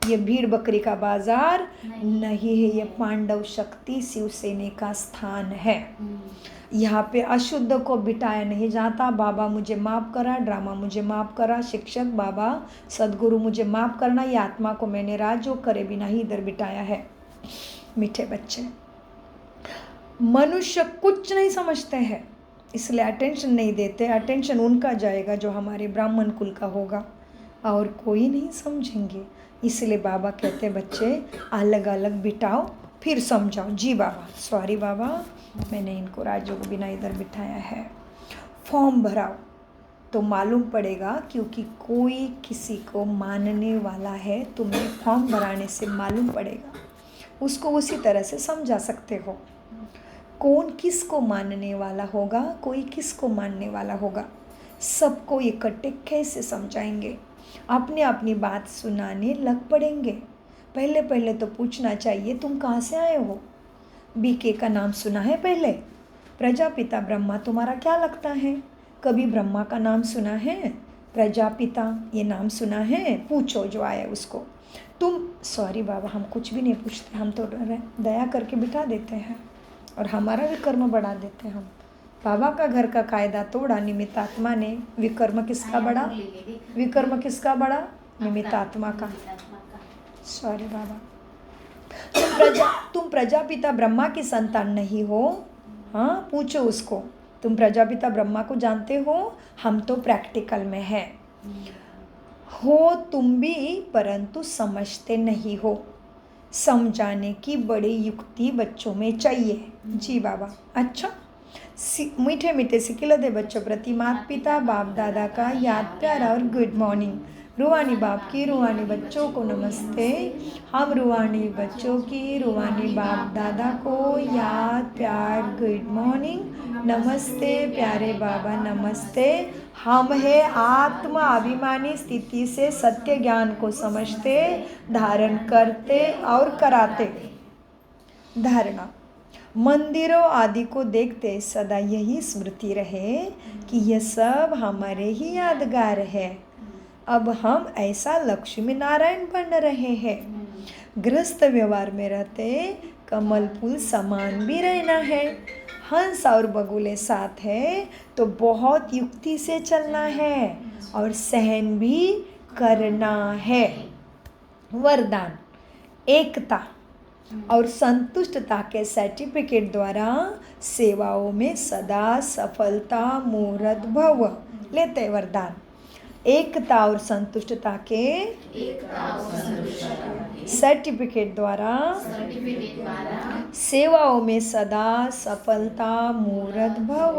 ये भीड़ बकरी का बाजार नहीं है, ये पांडव शक्ति शिवसेना का स्थान है। यहाँ पे अशुद्ध को बिठाया नहीं जाता। बाबा मुझे माफ़ करा, ड्रामा मुझे माफ़ करा, शिक्षक बाबा सदगुरु मुझे माफ़ करना, ये आत्मा को मैंने राजयोग करे बिना ही इधर बिठाया है। मीठे बच्चे, मनुष्य कुछ नहीं समझते हैं, इसलिए अटेंशन नहीं देते। अटेंशन उनका जाएगा जो हमारे ब्राह्मण कुल का होगा। और कोई नहीं समझेंगे। इसलिए बाबा कहते बच्चे अलग अलग बिठाओ फिर समझाओ। जी बाबा, सॉरी बाबा, मैंने इनको राजू को बिना इधर बिठाया है। फॉर्म भराओ तो मालूम पड़ेगा, क्योंकि कोई किसी को मानने वाला है, तुम्हें फॉर्म भराने से मालूम पड़ेगा। उसको उसी तरह से समझा सकते हो। कौन किसको मानने वाला होगा, कोई किसको मानने वाला होगा, सबको इकट्ठे कैसे समझाएंगे। अपनी अपनी बात सुनाने लग पड़ेंगे। पहले पहले तो पूछना चाहिए तुम कहाँ से आए हो। बीके का नाम सुना है पहले? प्रजापिता ब्रह्मा तुम्हारा क्या लगता है? कभी ब्रह्मा का नाम सुना है? प्रजापिता ये नाम सुना है? पूछो जो आए उसको। तुम सॉरी बाबा, हम कुछ भी नहीं पूछते, हम तो दया करके बिठा देते हैं और हमारा विकर्म बढ़ा देते हैं हम। बाबा का घर का कायदा तोड़ा निमित्त आत्मा ने। विकर्म किसका बढ़ा? विकर्म किसका बढ़ा? निमित्त आत्मा का। सॉरी बाबा। तुम प्रजापिता ब्रह्मा की संतान नहीं हो? हाँ, पूछो उसको। तुम प्रजापिता ब्रह्मा को जानते हो? हम तो प्रैक्टिकल में हैं। हो तुम भी, परंतु समझते नहीं हो। समझाने की बड़ी युक्ति बच्चों में चाहिए। जी बाबा। अच्छा, मीठे मीठे सिकिल दे बच्चों प्रति माता पिता बाप दादा का याद प्यार और गुड मॉर्निंग। रूहानी बाप की रूहानी बच्चों को नमस्ते। हम रूहानी बच्चों की रूहानी बाप दादा को याद प्यार गुड मॉर्निंग। नमस्ते प्यारे बाबा, नमस्ते। हम है आत्मा अभिमानी स्थिति से सत्य ज्ञान को समझते, धारण करते और कराते। धारणा, मंदिरों आदि को देखते सदा यही स्मृति रहे कि यह सब हमारे ही यादगार है। अब हम ऐसा लक्ष्मी नारायण बन रहे हैं। गृहस्थ व्यवहार में रहते कमल फूल समान भी रहना है। हंस और बगुले साथ है तो बहुत युक्ति से चलना है और सहन भी करना है। वरदान, एकता और संतुष्टता के सर्टिफिकेट द्वारा सेवाओं में सदा सफलता मूर्त भव। लेते वरदान, एकता और संतुष्टता के सर्टिफिकेट द्वारा सेवाओं में सदा सफलता मूर्त भव।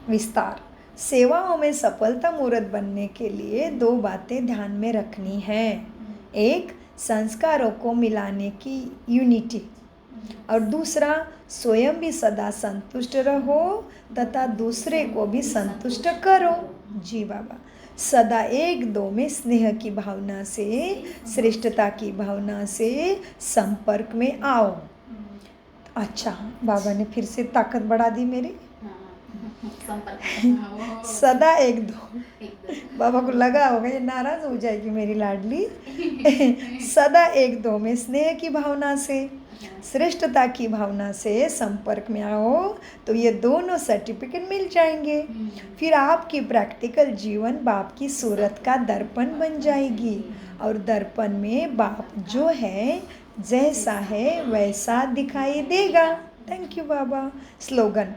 विस्तार, सेवाओं में सफलता मूर्त बनने के लिए दो बातें ध्यान में रखनी है। एक, संस्कारों को मिलाने की यूनिटी, और दूसरा, स्वयं भी सदा संतुष्ट रहो तथा दूसरे को भी संतुष्ट करो। जी बाबा। सदा एक दो में स्नेह की भावना से, श्रेष्ठता की भावना से संपर्क में आओ। अच्छा, बाबा ने फिर से ताकत बढ़ा दी मेरी। सदा एक दो, बाबा को लगा होगा ये नाराज हो जाएगी मेरी लाडली। सदा एक दो में स्नेह की भावना से, श्रेष्ठता की भावना से संपर्क में आओ तो ये दोनों सर्टिफिकेट मिल जाएंगे। फिर आपकी प्रैक्टिकल जीवन बाप की सूरत का दर्पण बन जाएगी और दर्पण में बाप जो है, जैसा है वैसा दिखाई देगा। Thank you Baba. स्लोगन,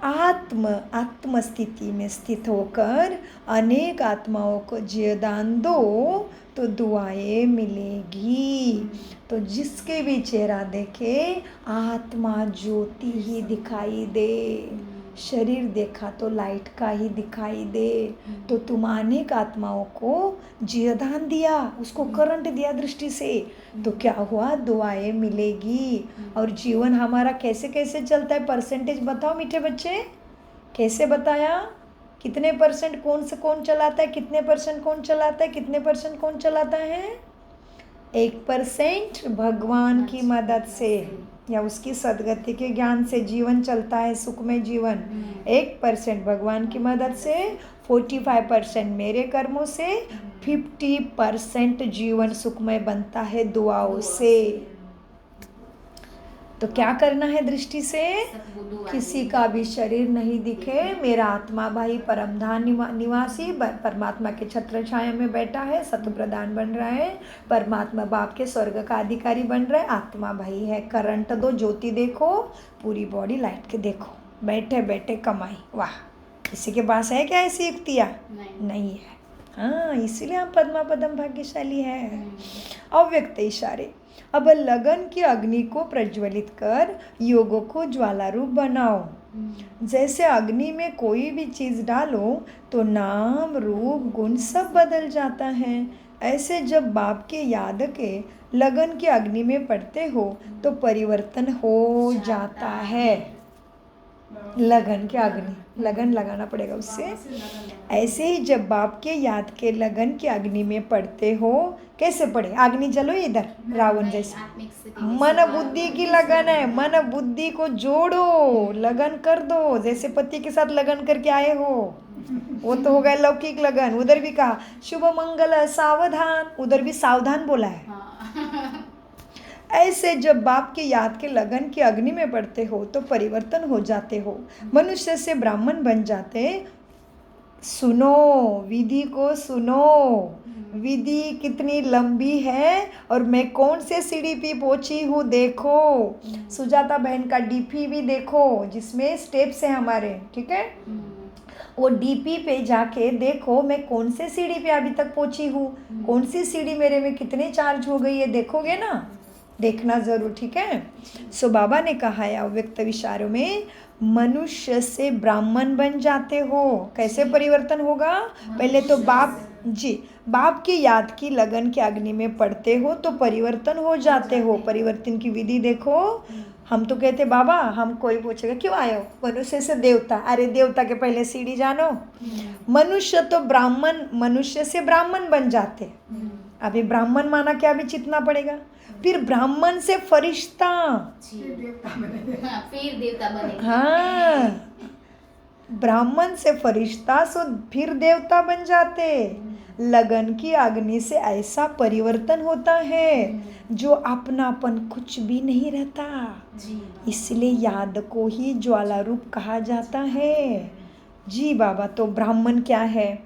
आत्म स्थिति में स्थित होकर अनेक आत्माओं को जीवदान दो तो दुआएं मिलेगी। तो जिसके भी चेहरा देखे आत्मा ज्योति ही दिखाई दे। शरीर देखा तो लाइट का ही दिखाई दे। तो तुम अनेक आत्माओं को जीवदान दिया, उसको करंट दिया दृष्टि से, तो क्या हुआ? दुआएं मिलेगी। और जीवन हमारा कैसे कैसे चलता है, परसेंटेज बताओ मीठे बच्चे। कैसे बताया? कितने परसेंट कौन से कौन चलाता है, कितने परसेंट कौन चलाता है, कितने परसेंट कौन चलाता है? 1% भगवान की मदद से या उसकी सदगति के ज्ञान से जीवन चलता है, सुखमय जीवन। 1% भगवान की मदद से, 45% मेरे कर्मों से, 50% जीवन सुखमय बनता है दुआओं से। तो क्या करना है दृष्टि से? किसी का भी शरीर नहीं दिखे, मेरा आत्मा भाई परमधाम निवासी परमात्मा के छत्र छाया में बैठा है, सत्व प्रदान बन रहा है, परमात्मा बाप के स्वर्ग का अधिकारी बन रहा है, आत्मा भाई है। करंट दो, ज्योति देखो, पूरी बॉडी लाइट के देखो, बैठे बैठे कमाई। वाह। किसी के पास है क्या ऐसी युक्तियाँ? नहीं। नहीं है। हाँ, इसीलिए हम पद्मा पदम भाग्यशाली है। अव्यक्त इशारे। अब लगन की अग्नि को प्रज्वलित कर योग को ज्वाला रूप बनाओ। जैसे अग्नि में कोई भी चीज़ डालो तो नाम रूप गुण सब बदल जाता है, ऐसे जब बाप के याद के लगन की अग्नि में पड़ते हो तो परिवर्तन हो जाता है। लगन की अग्नि, लगन लगाना पड़ेगा उससे। ऐसे ही जब बाप के याद के लगन की अग्नि में पड़ते हो, कैसे पड़े? अग्नि जलो इधर रावण जैसे। मन बुद्धि की लगन है, मन बुद्धि को जोड़ो, लगन कर दो। जैसे पति के साथ लगन करके आए हो, वो तो हो गया लौकिक लगन। उधर भी कहा शुभ मंगल सावधान, उधर भी सावधान बोला है। ऐसे जब बाप के याद के लगन की अग्नि में पड़ते हो तो परिवर्तन हो जाते हो, मनुष्य से ब्राह्मण बन जाते। सुनो विधि को, सुनो विधि कितनी लंबी है और मैं कौन से सीढ़ी पे पहुंची हूँ देखो। सुजाता बहन का डीपी भी देखो जिसमें स्टेप्स हैं हमारे, ठीक है। वो डीपी पे जाके देखो मैं कौन से सीढ़ी पे अभी तक पहुंची हूँ, कौन सी सीढ़ी मेरे में कितने चार्ज हो गई है, देखोगे ना, देखना ज़रूर, ठीक है। सो बाबा ने कहा है अव्यक्त विचारों में, मनुष्य से ब्राह्मण बन जाते हो। कैसे परिवर्तन होगा? पहले तो बाप की याद की लगन की अग्नि में पड़ते हो तो परिवर्तन हो जाते हो। परिवर्तन की विधि देखो। हम तो कहते बाबा, हम कोई पूछेगा क्यों आए हो? मनुष्य से देवता। अरे देवता के पहले सीढ़ी जानो। मनुष्य तो ब्राह्मण, मनुष्य से ब्राह्मण बन जाते। अभी ब्राह्मण माना क्या भी चितना पड़ेगा। फिर ब्राह्मण से फरिश्ता, फिर देवता बने। हाँ, ब्राह्मण से फरिश्ता, सो फिर देवता बन जाते। लगन की अग्नि से ऐसा परिवर्तन होता है जो अपनापन कुछ भी नहीं रहता। इसलिए याद को ही ज्वाला रूप कहा जाता है। जी बाबा, तो ब्राह्मण क्या है,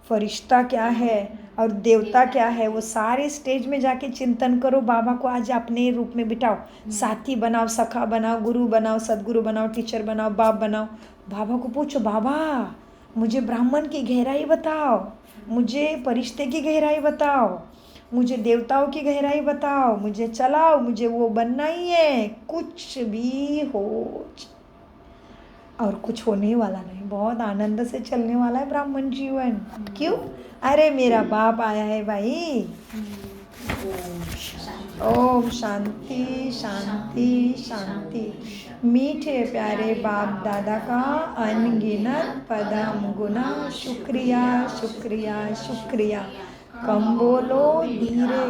फरिश्ता क्या है और देवता क्या है, वो सारे स्टेज में जाके चिंतन करो। बाबा को आज अपने रूप में बिठाओ, साथी बनाओ, सखा बनाओ, गुरु बनाओ, सदगुरु बनाओ, टीचर बनाओ, बाप बनाओ। बाबा को पूछो, बाबा मुझे ब्राह्मण की गहराई बताओ, मुझे फरिश्ते की गहराई बताओ, मुझे देवताओं की गहराई बताओ, मुझे चलाओ, मुझे वो बनना ही है। कुछ भी हो और कुछ होने वाला नहीं, बहुत आनंद से चलने वाला है ब्राह्मण जीवन। क्यों? अरे मेरा बाप आया है भाई। ओम शांति शांति शांति। मीठे प्यारे बाप दादा का अनगिनत पदम गुना शुक्रिया शुक्रिया शुक्रिया। कम बोलो, धीरे